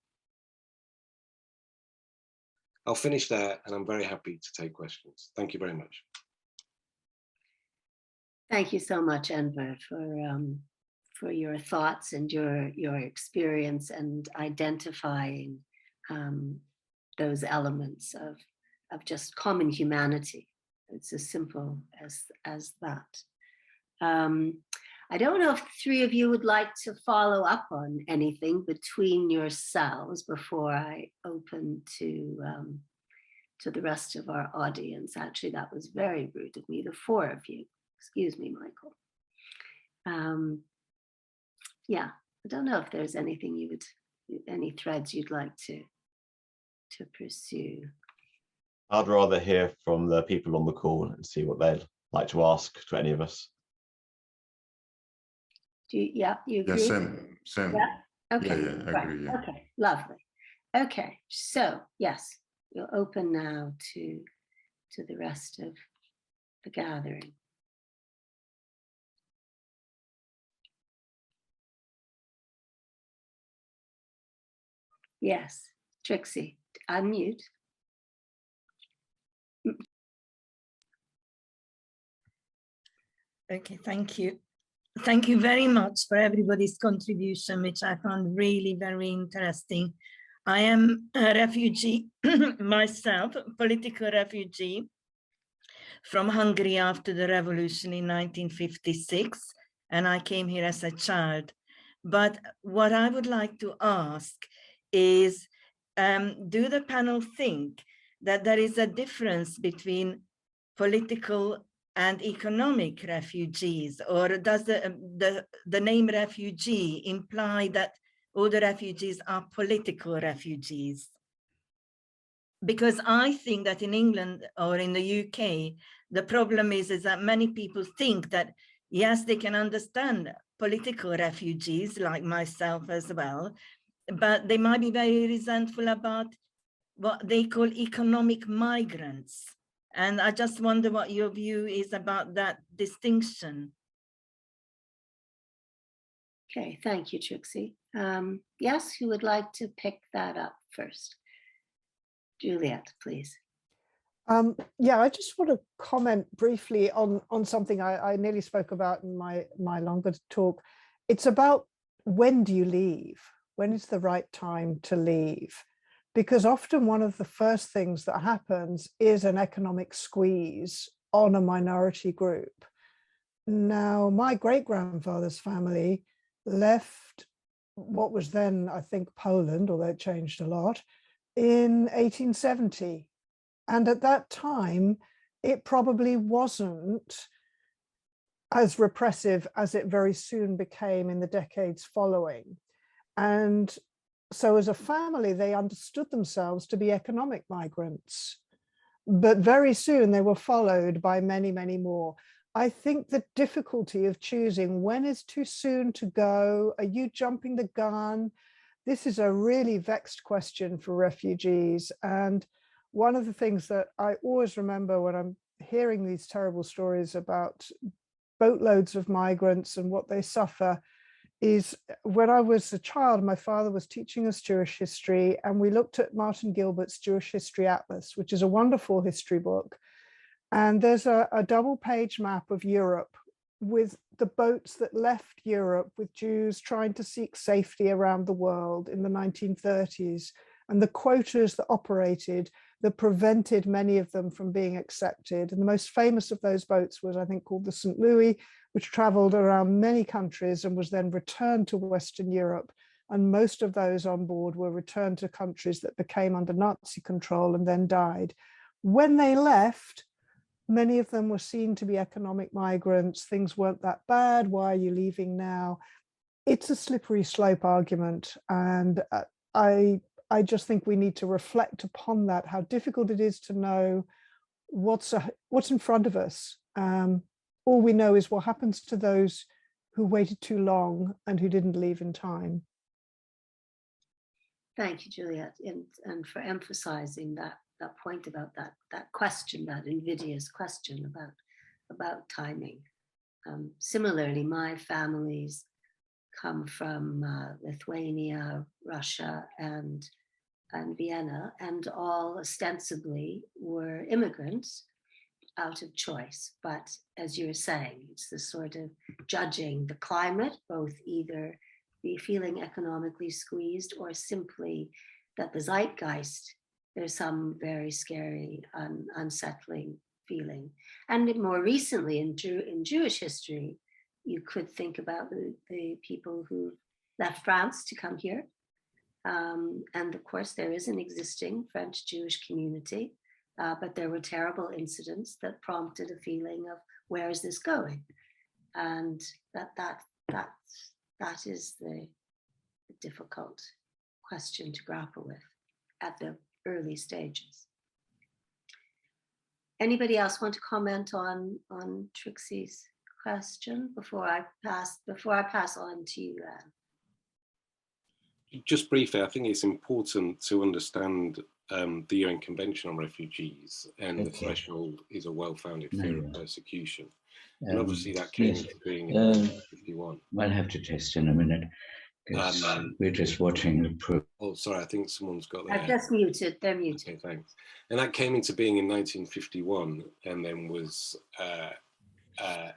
I'll finish there and I'm very happy to take questions. Thank you very much. Thank you so much, Enver, for your thoughts and your experience and identifying those elements of just common humanity. It's as simple as that. I don't know if the three of you would like to follow up on anything between yourselves before I open to the rest of our audience. Actually, that was very rude of me, the four of you. Excuse me, Michael. Yeah, I don't know if there's anything any threads you'd like to pursue. I'd rather hear from the people on the call and see what they'd like to ask to any of us. You agree? Yeah, same. Yeah? Okay. Yeah, I agree. Yeah. Okay, lovely. Okay, so yes, we'll open now to to the rest of the gathering. Yes, Trixie, unmute. Okay, thank you. Thank you very much for everybody's contribution, which I found really very interesting. I am a refugee myself, a political refugee from Hungary after the revolution in 1956, and I came here as a child. But what I would like to ask is, do the panel think that there is a difference between political and economic refugees, or does the name refugee imply that all the refugees are political refugees? Because I think that in England or in the UK, the problem is that many people think that, yes, they can understand political refugees like myself as well, but they might be very resentful about what they call economic migrants. And I just wonder what your view is about that distinction. Okay, thank you, Trixie. Yes, who would like to pick that up first? Juliet, please. Yeah, I just want to comment briefly on something I nearly spoke about in my longer talk. It's about, when do you leave? When is the right time to leave? Because often one of the first things that happens is an economic squeeze on a minority group. Now, my great-grandfather's family left what was then, I think, Poland, although it changed a lot, in 1870. And at that time, it probably wasn't as repressive as it very soon became in the decades following. And so as a family, they understood themselves to be economic migrants. But very soon they were followed by many, many more. I think the difficulty of choosing when is too soon to go, are you jumping the gun? This is a really vexed question for refugees. And one of the things that I always remember when I'm hearing these terrible stories about boatloads of migrants and what they suffer is, when I was a child, my father was teaching us Jewish history, and we looked at Martin Gilbert's Jewish History Atlas, which is a wonderful history book. And there's a double-page map of Europe with the boats that left Europe with Jews trying to seek safety around the world in the 1930s, and the quotas that operated that prevented many of them from being accepted. And the most famous of those boats was, I think, called the St. Louis, which traveled around many countries and was then returned to Western Europe. And most of those on board were returned to countries that became under Nazi control and then died. When they left, many of them were seen to be economic migrants. Things weren't that bad. Why are you leaving now? It's a slippery slope argument. And I just think we need to reflect upon that, how difficult it is to know what's in front of us. All we know is what happens to those who waited too long and who didn't leave in time. Thank you, Juliet, and for emphasizing that point about that question, that invidious question about timing. Similarly, my families come from Lithuania, Russia, and Vienna, and all ostensibly were immigrants out of choice. But as you're saying, it's the sort of judging the climate, both either be feeling economically squeezed or simply that the zeitgeist, there's some very scary, unsettling feeling. And more recently in Jewish history, you could think about the people who left France to come here. And of course, there is an existing French Jewish community, but there were terrible incidents that prompted a feeling of, where is this going? And that is the difficult question to grapple with at the early stages. Anybody else want to comment on Trixie's question before I pass on to you, Anne? Just briefly, I think it's important to understand the UN Convention on Refugees, and the threshold is a well-founded fear of persecution. And obviously that came into being in 1951. I'll have to test in a minute, because we're just watching the program. Oh, sorry, I think someone's got their... I've just muted, they're muted. Okay, thanks. And that came into being in 1951 and then was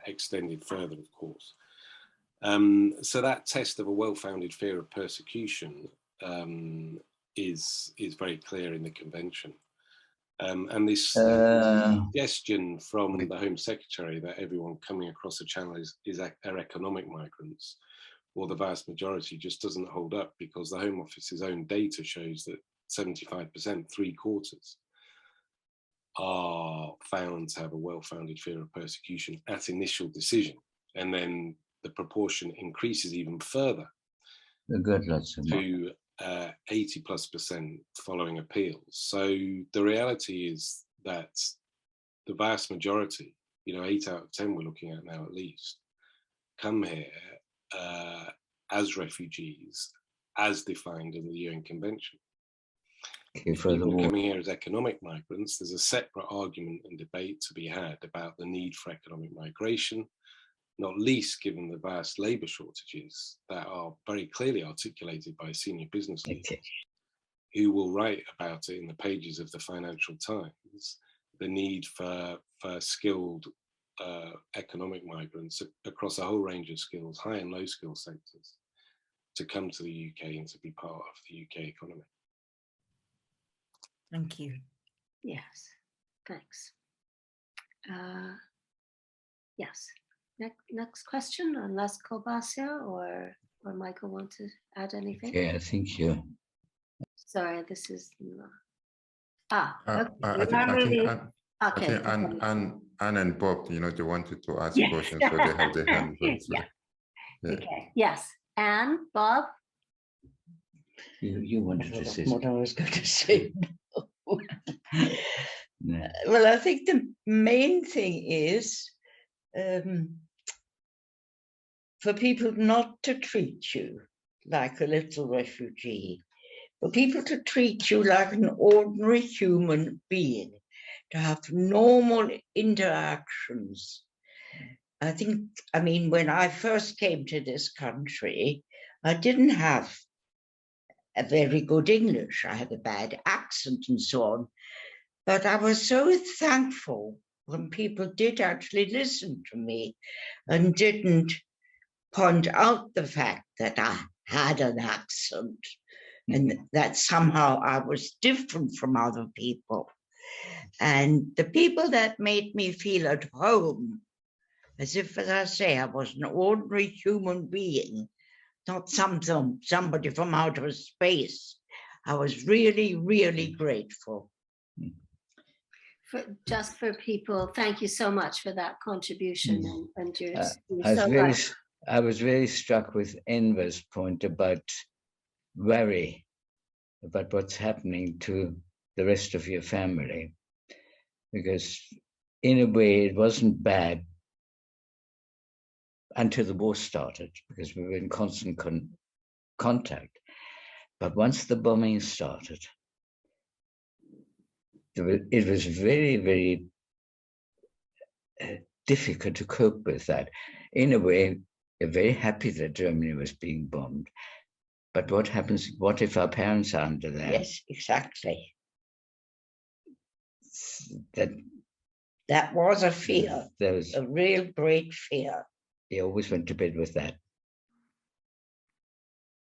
extended further, of course. So that test of a well-founded fear of persecution is very clear in the convention. And this suggestion from the Home Secretary that everyone coming across the channel are economic migrants, or the vast majority, just doesn't hold up, because the Home Office's own data shows that 75%, 3/4, are found to have a well-founded fear of persecution at initial decision. And then the proportion increases even further to 80+% following appeals. So the reality is that the vast majority, 8 out of 10 we're looking at now at least, come here as refugees, as defined in the UN Convention. People coming here as economic migrants, there's a separate argument and debate to be had about the need for economic migration, not least given the vast labour shortages that are very clearly articulated by senior business leaders, who will write about it in the pages of the Financial Times, the need for skilled economic migrants across a whole range of skills, high and low skill sectors, to come to the UK and to be part of the UK economy. Thank you. Yes, thanks. Yes, next question, unless Kolbassia or Michael want to add anything? Yeah, thank you. Sorry, this is... I think Anne and Bob, they wanted to ask questions, so they have their hands up. Okay, yes. Anne, Bob? You wanted to say what I was going to say. No. Well, I think the main thing is for people not to treat you like a little refugee, for people to treat you like an ordinary human being, to have normal interactions. I mean, when I first came to this country, I didn't have a very good English. I had a bad accent and so on. But I was so thankful when people did actually listen to me and didn't point out the fact that I had an accent and that somehow I was different from other people. And the people that made me feel at home, as if, as I say, I was an ordinary human being, not somebody from outer space. I was really, really grateful. Just for people, thank you so much for that contribution. And I was very struck with Enver's point about worry about what's happening to the rest of your family, because in a way it wasn't bad until the war started, because we were in constant contact. But once the bombing started, it was very, very difficult to cope with that. In a way, we're very happy that Germany was being bombed. But what happens? What if our parents are under there? Yes, exactly. That was a fear. There was a real great fear. They always went to bed with that.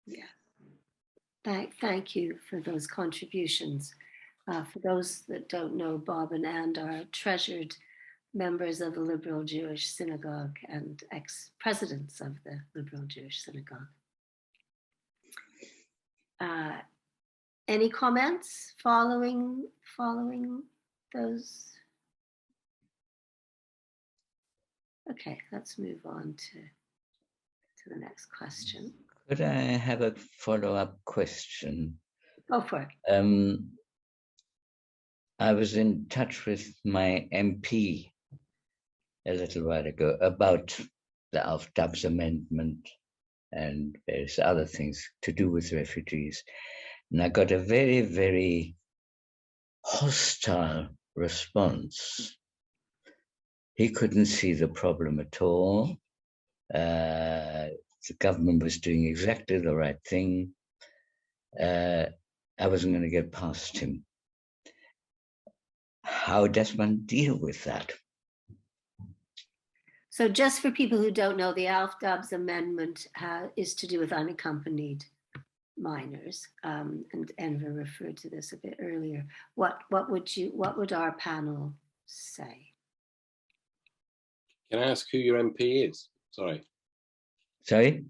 Yeah. Thank you for those contributions. For those that don't know, Bob and Anne are treasured members of the Liberal Jewish Synagogue and ex-presidents of the Liberal Jewish Synagogue. Any comments following those? Okay, let's move on to the next question. Could I have a follow-up question? Go for it. I was in touch with my MP a little while ago about the Auftabs Amendment and various other things to do with refugees. And I got a very, very hostile response. He couldn't see the problem at all. The government was doing exactly the right thing. I wasn't going to get past him. How does one deal with that? So just for people who don't know, the Al-Dabs Amendment is to do with unaccompanied minors, and Enver referred to this a bit earlier. What would our panel say? Can I ask who your MP is? Sorry. Sorry?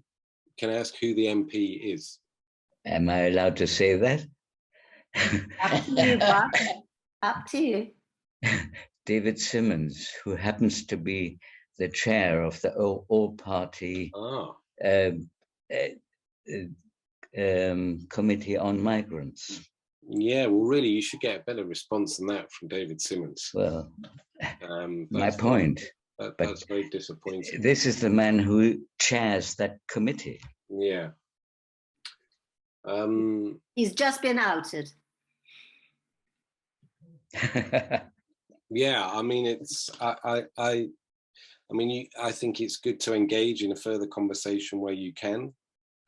Can I ask who the MP is? Am I allowed to say that? Up to you, Bob. Up to you. David Simmons, who happens to be the chair of the all-party Committee on Migrants. Yeah, well, really, you should get a better response than that from David Simmons. Well, my point. That's very disappointing. This is the man who chairs that committee. Yeah. He's just been outed. Yeah, I mean, it's I think it's good to engage in a further conversation where you can.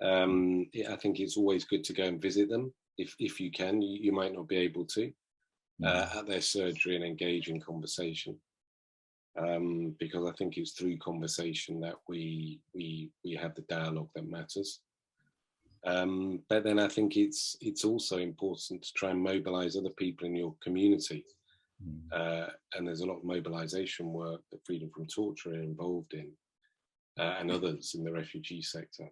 I think it's always good to go and visit them if you can. You might not be able to at their surgery and engage in conversation, because I think it's through conversation that we have the dialogue that matters. But then I think it's also important to try and mobilize other people in your community. And there's a lot of mobilization work that Freedom from Torture are involved in, and others in the refugee sector,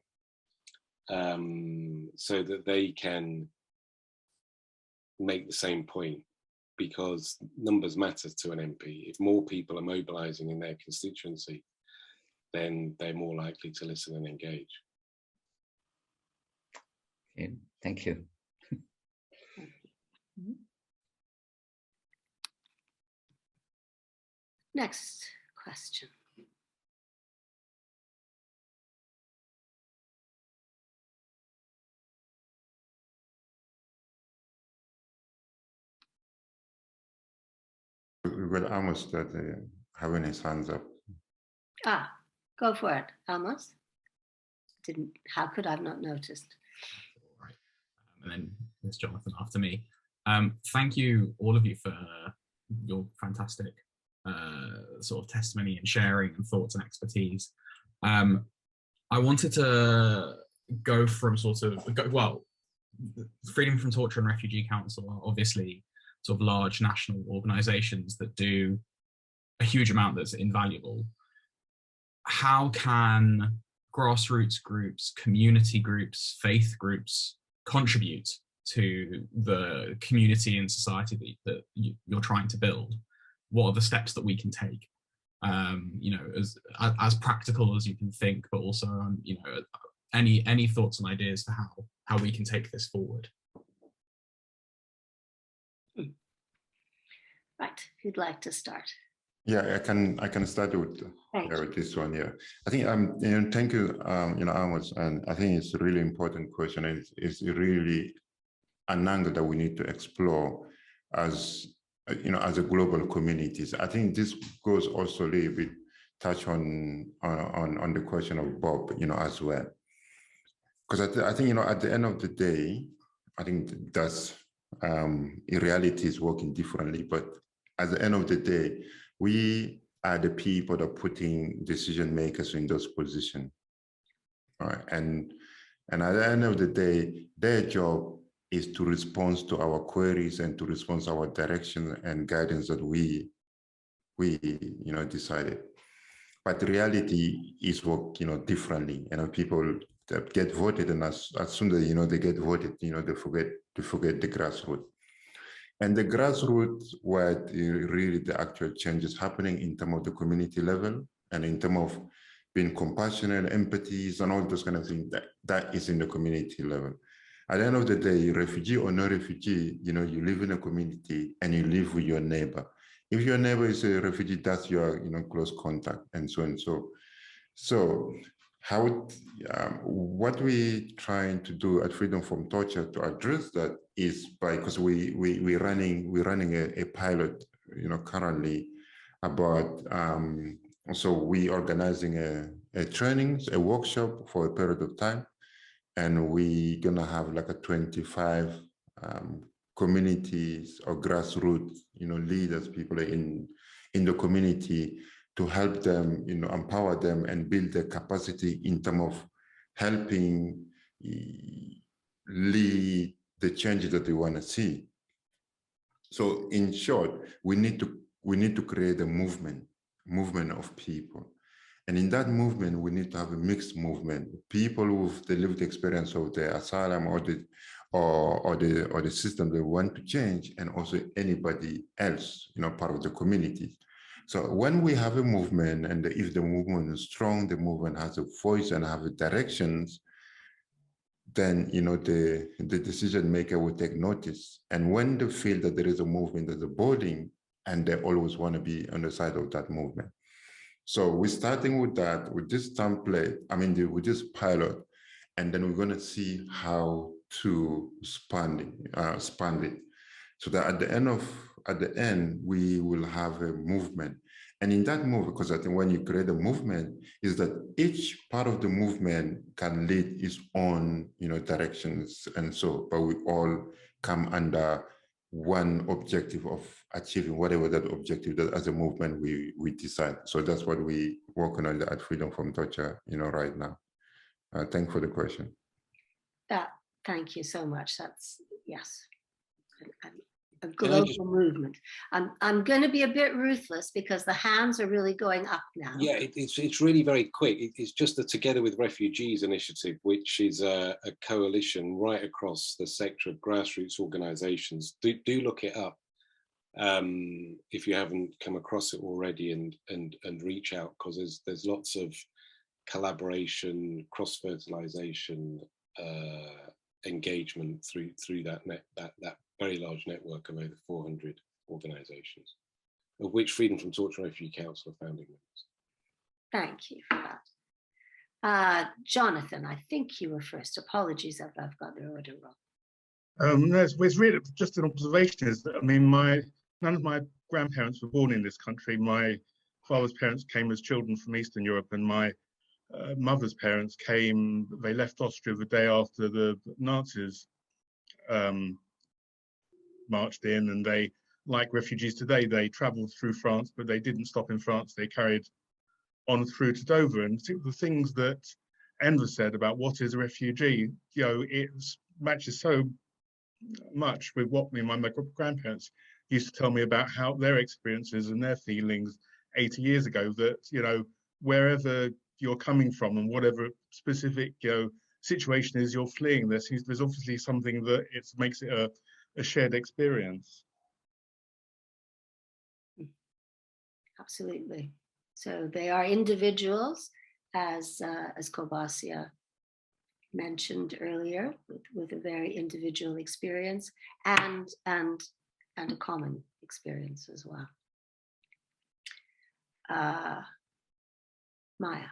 so that they can make the same point, because numbers matter to an MP. If more people are mobilizing in their constituency, then they're more likely to listen and engage. Okay, thank you. Next question. We've got Amos that having his hands up. Go for it, Amos. How could I have not noticed? Right. And then there's Jonathan after me. Thank you, all of you, for your fantastic sort of testimony and sharing and thoughts and expertise. I wanted to go from Freedom from Torture and Refugee Council are obviously sort of large national organizations that do a huge amount that's invaluable. How can grassroots groups, community groups, faith groups contribute to the community and society that you're trying to build? What are the steps that we can take? As practical as you can think, but also, any thoughts and ideas for how we can take this forward? Right, who'd like to start? Yeah, I can start with this one. Yeah, I think thank you, Amos, and I think it's a really important question. And it's really an angle that we need to explore as a global communities. I think this goes also a little bit touch on the question of Bob, as well, because I think at the end of the day, I think that's in reality is working differently, but at the end of the day, we are the people that are putting decision makers in those positions. All right. And at the end of the day, their job is to respond to our queries and to respond to our direction and guidance that we decided. But the reality is work, differently. People that get voted, and as soon as they get voted, they forget the grassroots. And the grassroots, where really the actual change is happening in terms of the community level and in terms of being compassionate, empathies, and all those kind of things, that is in the community level. At the end of the day, refugee or no refugee, you live in a community and you live with your neighbor. If your neighbor is a refugee, that's your close contact, and so and so. So what we trying to do at Freedom from Torture to address that is because we're running a pilot, currently about so we organizing a trainings, a workshop for a period of time, and we gonna have like a 25 communities or grassroots, leaders, people in the community, to help them, empower them and build their capacity in terms of helping lead the changes that we want to see. So in short, we need to create a movement of people. And in that movement, we need to have a mixed movement. People with the lived experience of the asylum or the system they want to change, and also anybody else, part of the community. So when we have a movement, and if the movement is strong, the movement has a voice and have a directions, then the decision maker will take notice. And when they feel that there is a movement, there's a body, and they always want to be on the side of that movement. So we're starting with that, with this template, with this pilot, and then we're going to see how to expand it, so that at the end we will have a movement. And in that movement, because I think when you create a movement, is that each part of the movement can lead its own, directions, and so, but we all come under one objective of achieving whatever that objective that as a movement we decide. So that's what we working on at Freedom from Torture, right now. Thank you for the question. Thank you so much. That's, yes, a global movement. I'm going to be a bit ruthless because the hands are really going up now. Yeah, it's really very quick. It's just the Together with Refugees initiative, which is a coalition right across the sector of grassroots organizations. Do look it up if you haven't come across it already, and reach out, because there's lots of collaboration, cross-fertilization, engagement through that very large network of over 400 organizations, of which Freedom from Torture and Refugee Council are founding members. Thank you for that. Jonathan, I think you were first. Apologies if I've got the order wrong. No, it's really just an observation. Is that, none of my grandparents were born in this country. My father's parents came as children from Eastern Europe, and my mother's parents came. They left Austria the day after the Nazis marched in, and they, like refugees today, they travelled through France, but they didn't stop in France. They carried on through to Dover. And the things that Enver said about what is a refugee, it matches so much with what me and my grandparents used to tell me about how their experiences and their feelings 80 years ago, that, wherever you're coming from and whatever specific, situation is you're fleeing, there's obviously something that makes it a shared experience. Absolutely. So they are individuals, as Kolbassia mentioned earlier, with a very individual experience and a common experience as well. Maya.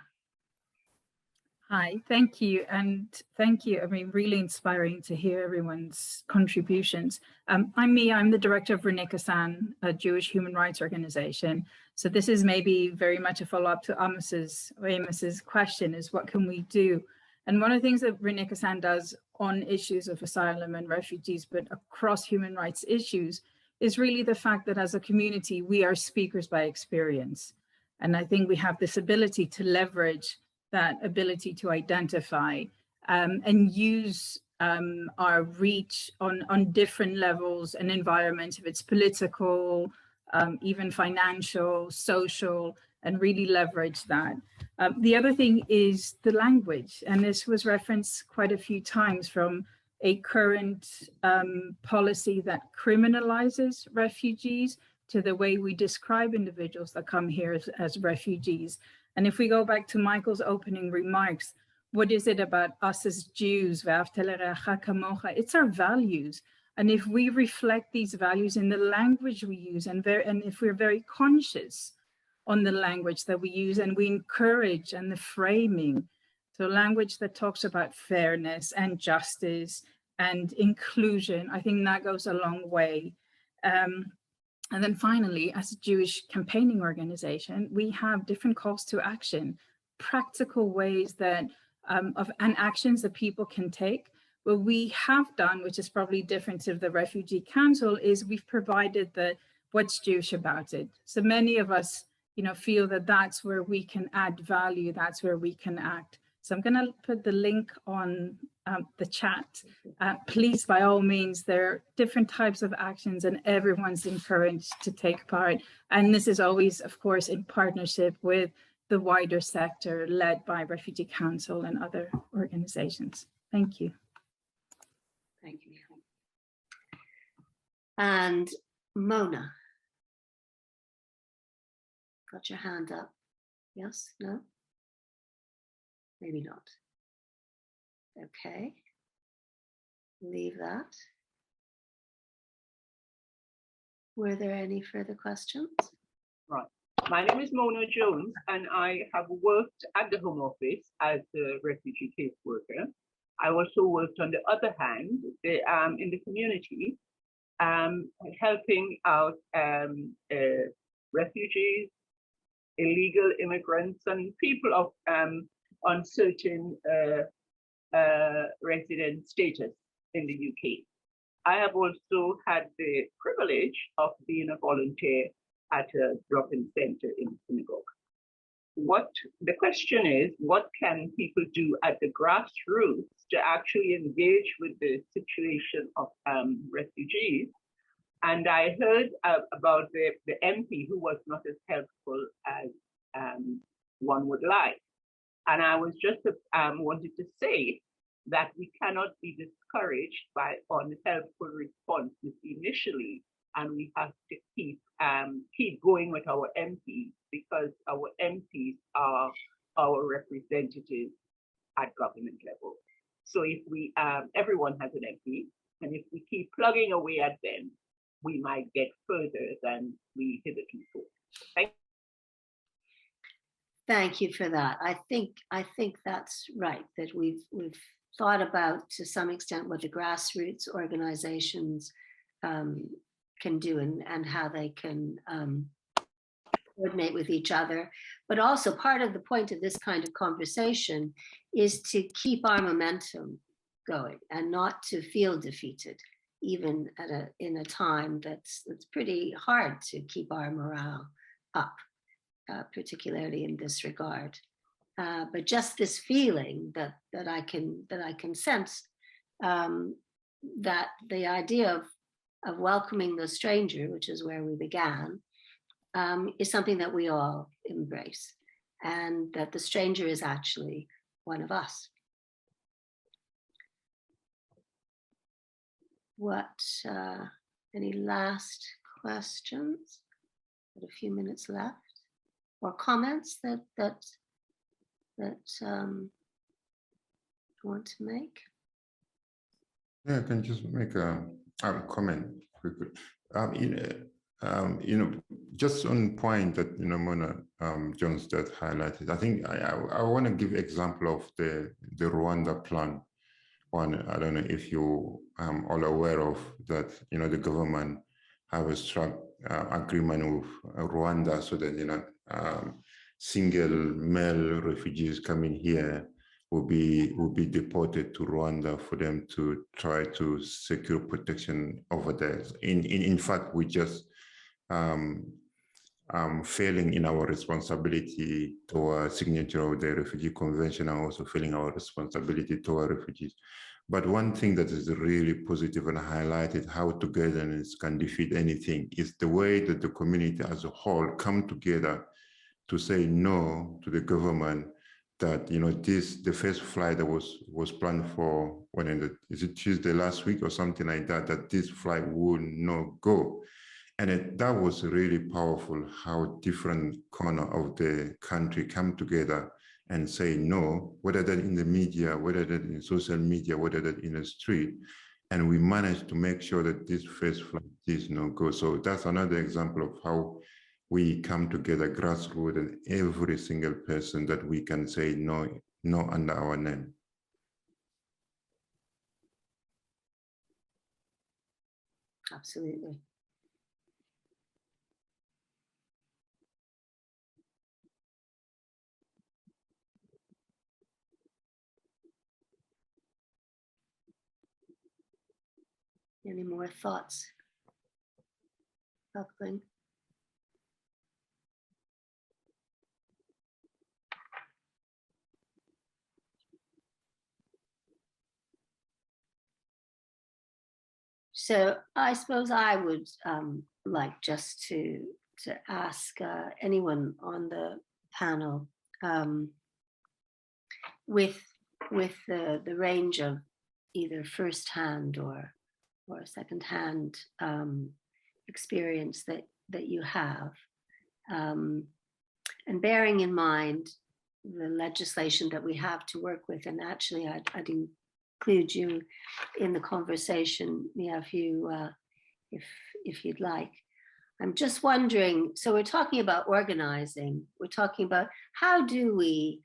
Hi, thank you. And thank you. Really inspiring to hear everyone's contributions. I'm Mia, I'm the director of Renekasan, a Jewish human rights organization. So this is maybe very much a follow-up to Amos's question, is what can we do? And one of the things that Renekasan does on issues of asylum and refugees, but across human rights issues, is really the fact that as a community, we are speakers by experience. And I think we have this ability to leverage that ability to identify and use our reach on different levels and environments, if it's political, even financial, social, and really leverage that. The other thing is the language, and this was referenced quite a few times, from a current policy that criminalizes refugees to the way we describe individuals that come here as refugees. And if we go back to Michael's opening remarks, what is it about us as Jews? It's our values. And if we reflect these values in the language we use, and if we're very conscious on the language that we use, and we encourage and the framing, So language that talks about fairness and justice and inclusion, I think that goes a long way. And then finally, as a Jewish campaigning organization, we have different calls to action, practical ways that and actions that people can take. What we have done, which is probably different to the Refugee Council, is we've provided the what's Jewish about it. So many of us, feel that that's where we can add value, that's where we can act. So I'm going to put the link on the chat. Please, by all means, there are different types of actions and everyone's encouraged to take part. And this is always, of course, in partnership with the wider sector led by Refugee Council and other organizations. Thank you. Thank you. And Mona, got your hand up? Yes, no? Maybe not. Okay, leave that. Were there any further questions? Right. My name is Mona Jones, and I have worked at the Home Office as a refugee caseworker. I also worked on the other hand in the community, helping out refugees, illegal immigrants, and people of uncertain resident status in the UK. I have also had the privilege of being a volunteer at a drop-in center in the synagogue. The question is, what can people do at the grassroots to actually engage with the situation of refugees? And I heard about the MP who was not as helpful as one would like. And I was just wanted to say that we cannot be discouraged by unhelpful responses initially, and we have to keep going with our MPs, because our MPs are our representatives at government level. So if we everyone has an MP, and if we keep plugging away at them, we might get further than we hitherto thought. Thank you for that. I think that's right, that we've thought about to some extent what the grassroots organizations can do and how they can coordinate with each other. But also part of the point of this kind of conversation is to keep our momentum going and not to feel defeated, even in a time that's pretty hard to keep our morale up, particularly in this regard. But just this feeling that I can sense that the idea of welcoming the stranger, which is where we began, is something that we all embrace, and that the stranger is actually one of us. Any last questions? Got a few minutes left, or comments that you want to make? Yeah, I can just make a comment quickly. Just on point that Mona Jones that highlighted. I think I want to give example of the Rwanda plan. One, I don't know if you all aware of that. The government have a struck agreement with Rwanda so that single male refugees coming here will be deported to Rwanda for them to try to secure protection over there. In fact, we just failing in our responsibility toward signature of the Refugee Convention, and also failing our responsibility toward refugees. But one thing that is really positive and highlighted how togetherness can defeat anything is the way that the community as a whole come together to say no to the government that the first flight that was planned for is it Tuesday last week or something like that this flight would not go. And that was really powerful, how different corner of the country come together and say no, whether that in the media, whether that in social media, whether that in the street. And we managed to make sure that this first flight did not go. So that's another example of how we come together grassroots, and every single person that we can say no not under our name. Absolutely. Any more thoughts? Buckling? So I suppose I would like just to ask anyone on the panel with the range of either firsthand or secondhand experience that you have, and bearing in mind the legislation that we have to work with, and actually I'd include you in the conversation, Mia, if you'd like. I'm just wondering, so we're talking about organizing, we're talking about how do we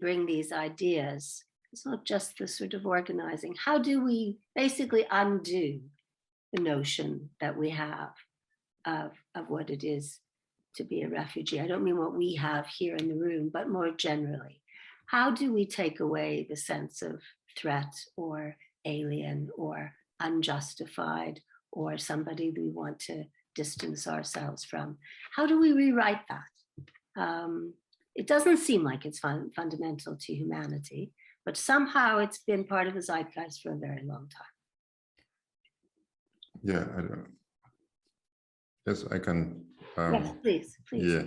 bring these ideas? It's not just the sort of organizing. How do we basically undo the notion that we have of what it is to be a refugee? I don't mean what we have here in the room, but more generally. How do we take away the sense of threat or alien or unjustified or somebody we want to distance ourselves from? How do we rewrite that? It doesn't seem like it's fundamental to humanity, but somehow it's been part of the zeitgeist for a very long time. Yeah, yes, I can. Yes, please. Yeah,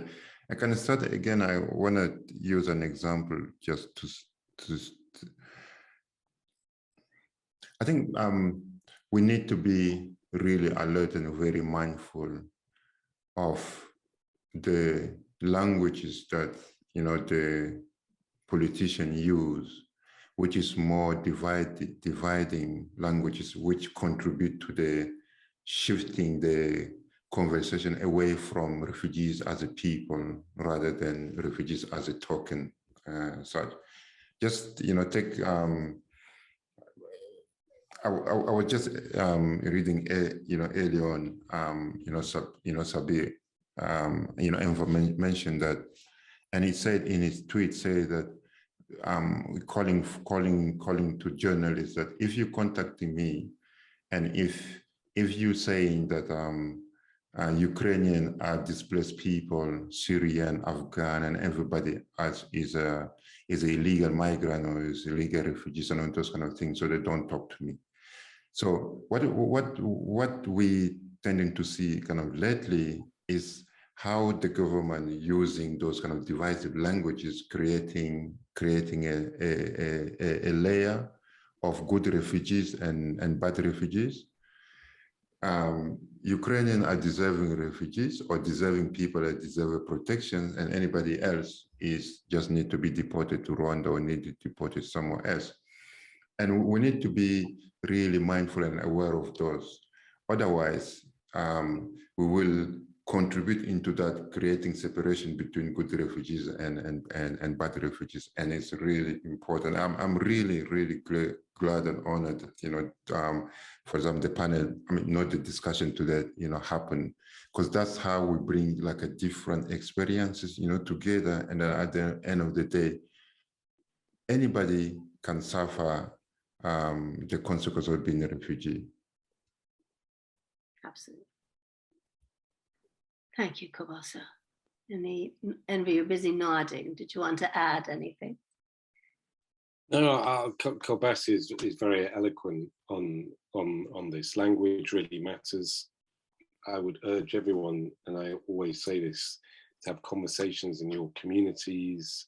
I can start again. I want to use an example just to I think we need to be really alert and very mindful of the languages that the politicians use, which is more dividing languages, which contribute to the shifting the conversation away from refugees as a people rather than refugees as a token. Such, just take. I was just reading, early on, Sabir, Enver mentioned that, and he said in his tweet, that calling to journalists that if you're contacting me, and if you saying that Ukrainian are displaced people, Syrian, Afghan, and everybody is a illegal migrant or is illegal refugees and all those kind of things, so they don't talk to me. So what we tending to see kind of lately is how the government using those kind of divisive languages, creating a layer of good refugees and bad refugees. Ukrainians are deserving refugees or deserving people that deserve protection, and anybody else is just need to be deported to Rwanda or need to be deported somewhere else. And we need to be really mindful and aware of those. Otherwise, we will contribute into that, creating separation between good refugees and bad refugees. And it's really important. I'm really glad and honored that, for example, the panel, not the discussion today, happened, because that's how we bring like a different experiences, together. And then at the end of the day, anybody can suffer the consequence of being a refugee. Absolutely. Thank you, Kolbassia. Enver, you're busy nodding. Did you want to add anything? No, Kolbassia is very eloquent on this. Language really matters. I would urge everyone, and I always say this, to have conversations in your communities,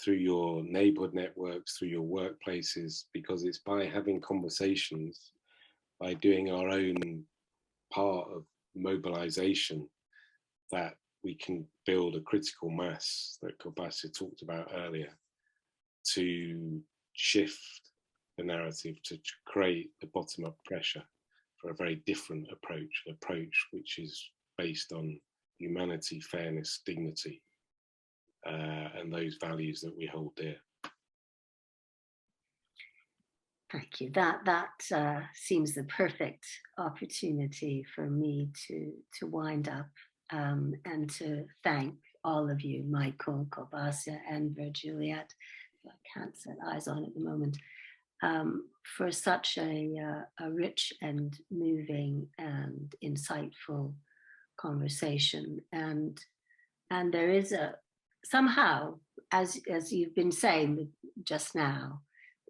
through your neighborhood networks, through your workplaces, because it's by having conversations, by doing our own part of mobilization, that we can build a critical mass that Kolbassia talked about earlier, to shift the narrative, to create the bottom-up pressure for a very different approach, an approach which is based on humanity, fairness, dignity, and those values that we hold dear. Thank you. That seems the perfect opportunity for me to wind up and to thank all of you, Michael, Kolbassia, Enver, Juliet, who I can't set eyes on at the moment, for such a rich and moving and insightful conversation. And there is somehow, as you've been saying just now,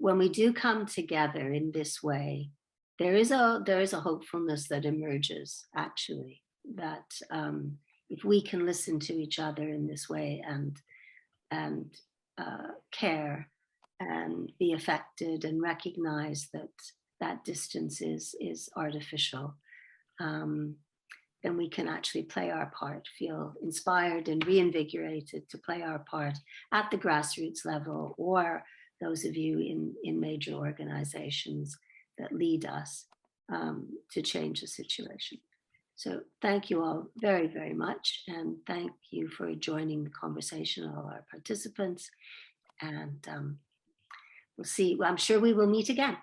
when we do come together in this way, there is a hopefulness that emerges, actually, that if we can listen to each other in this way and care and be affected and recognize that distance is artificial, then we can actually play our part, feel inspired and reinvigorated to play our part at the grassroots level, or those of you in major organizations that lead us to change the situation. So thank you all very, very much. And thank you for joining the conversation, all our participants. And we'll see, I'm sure we will meet again.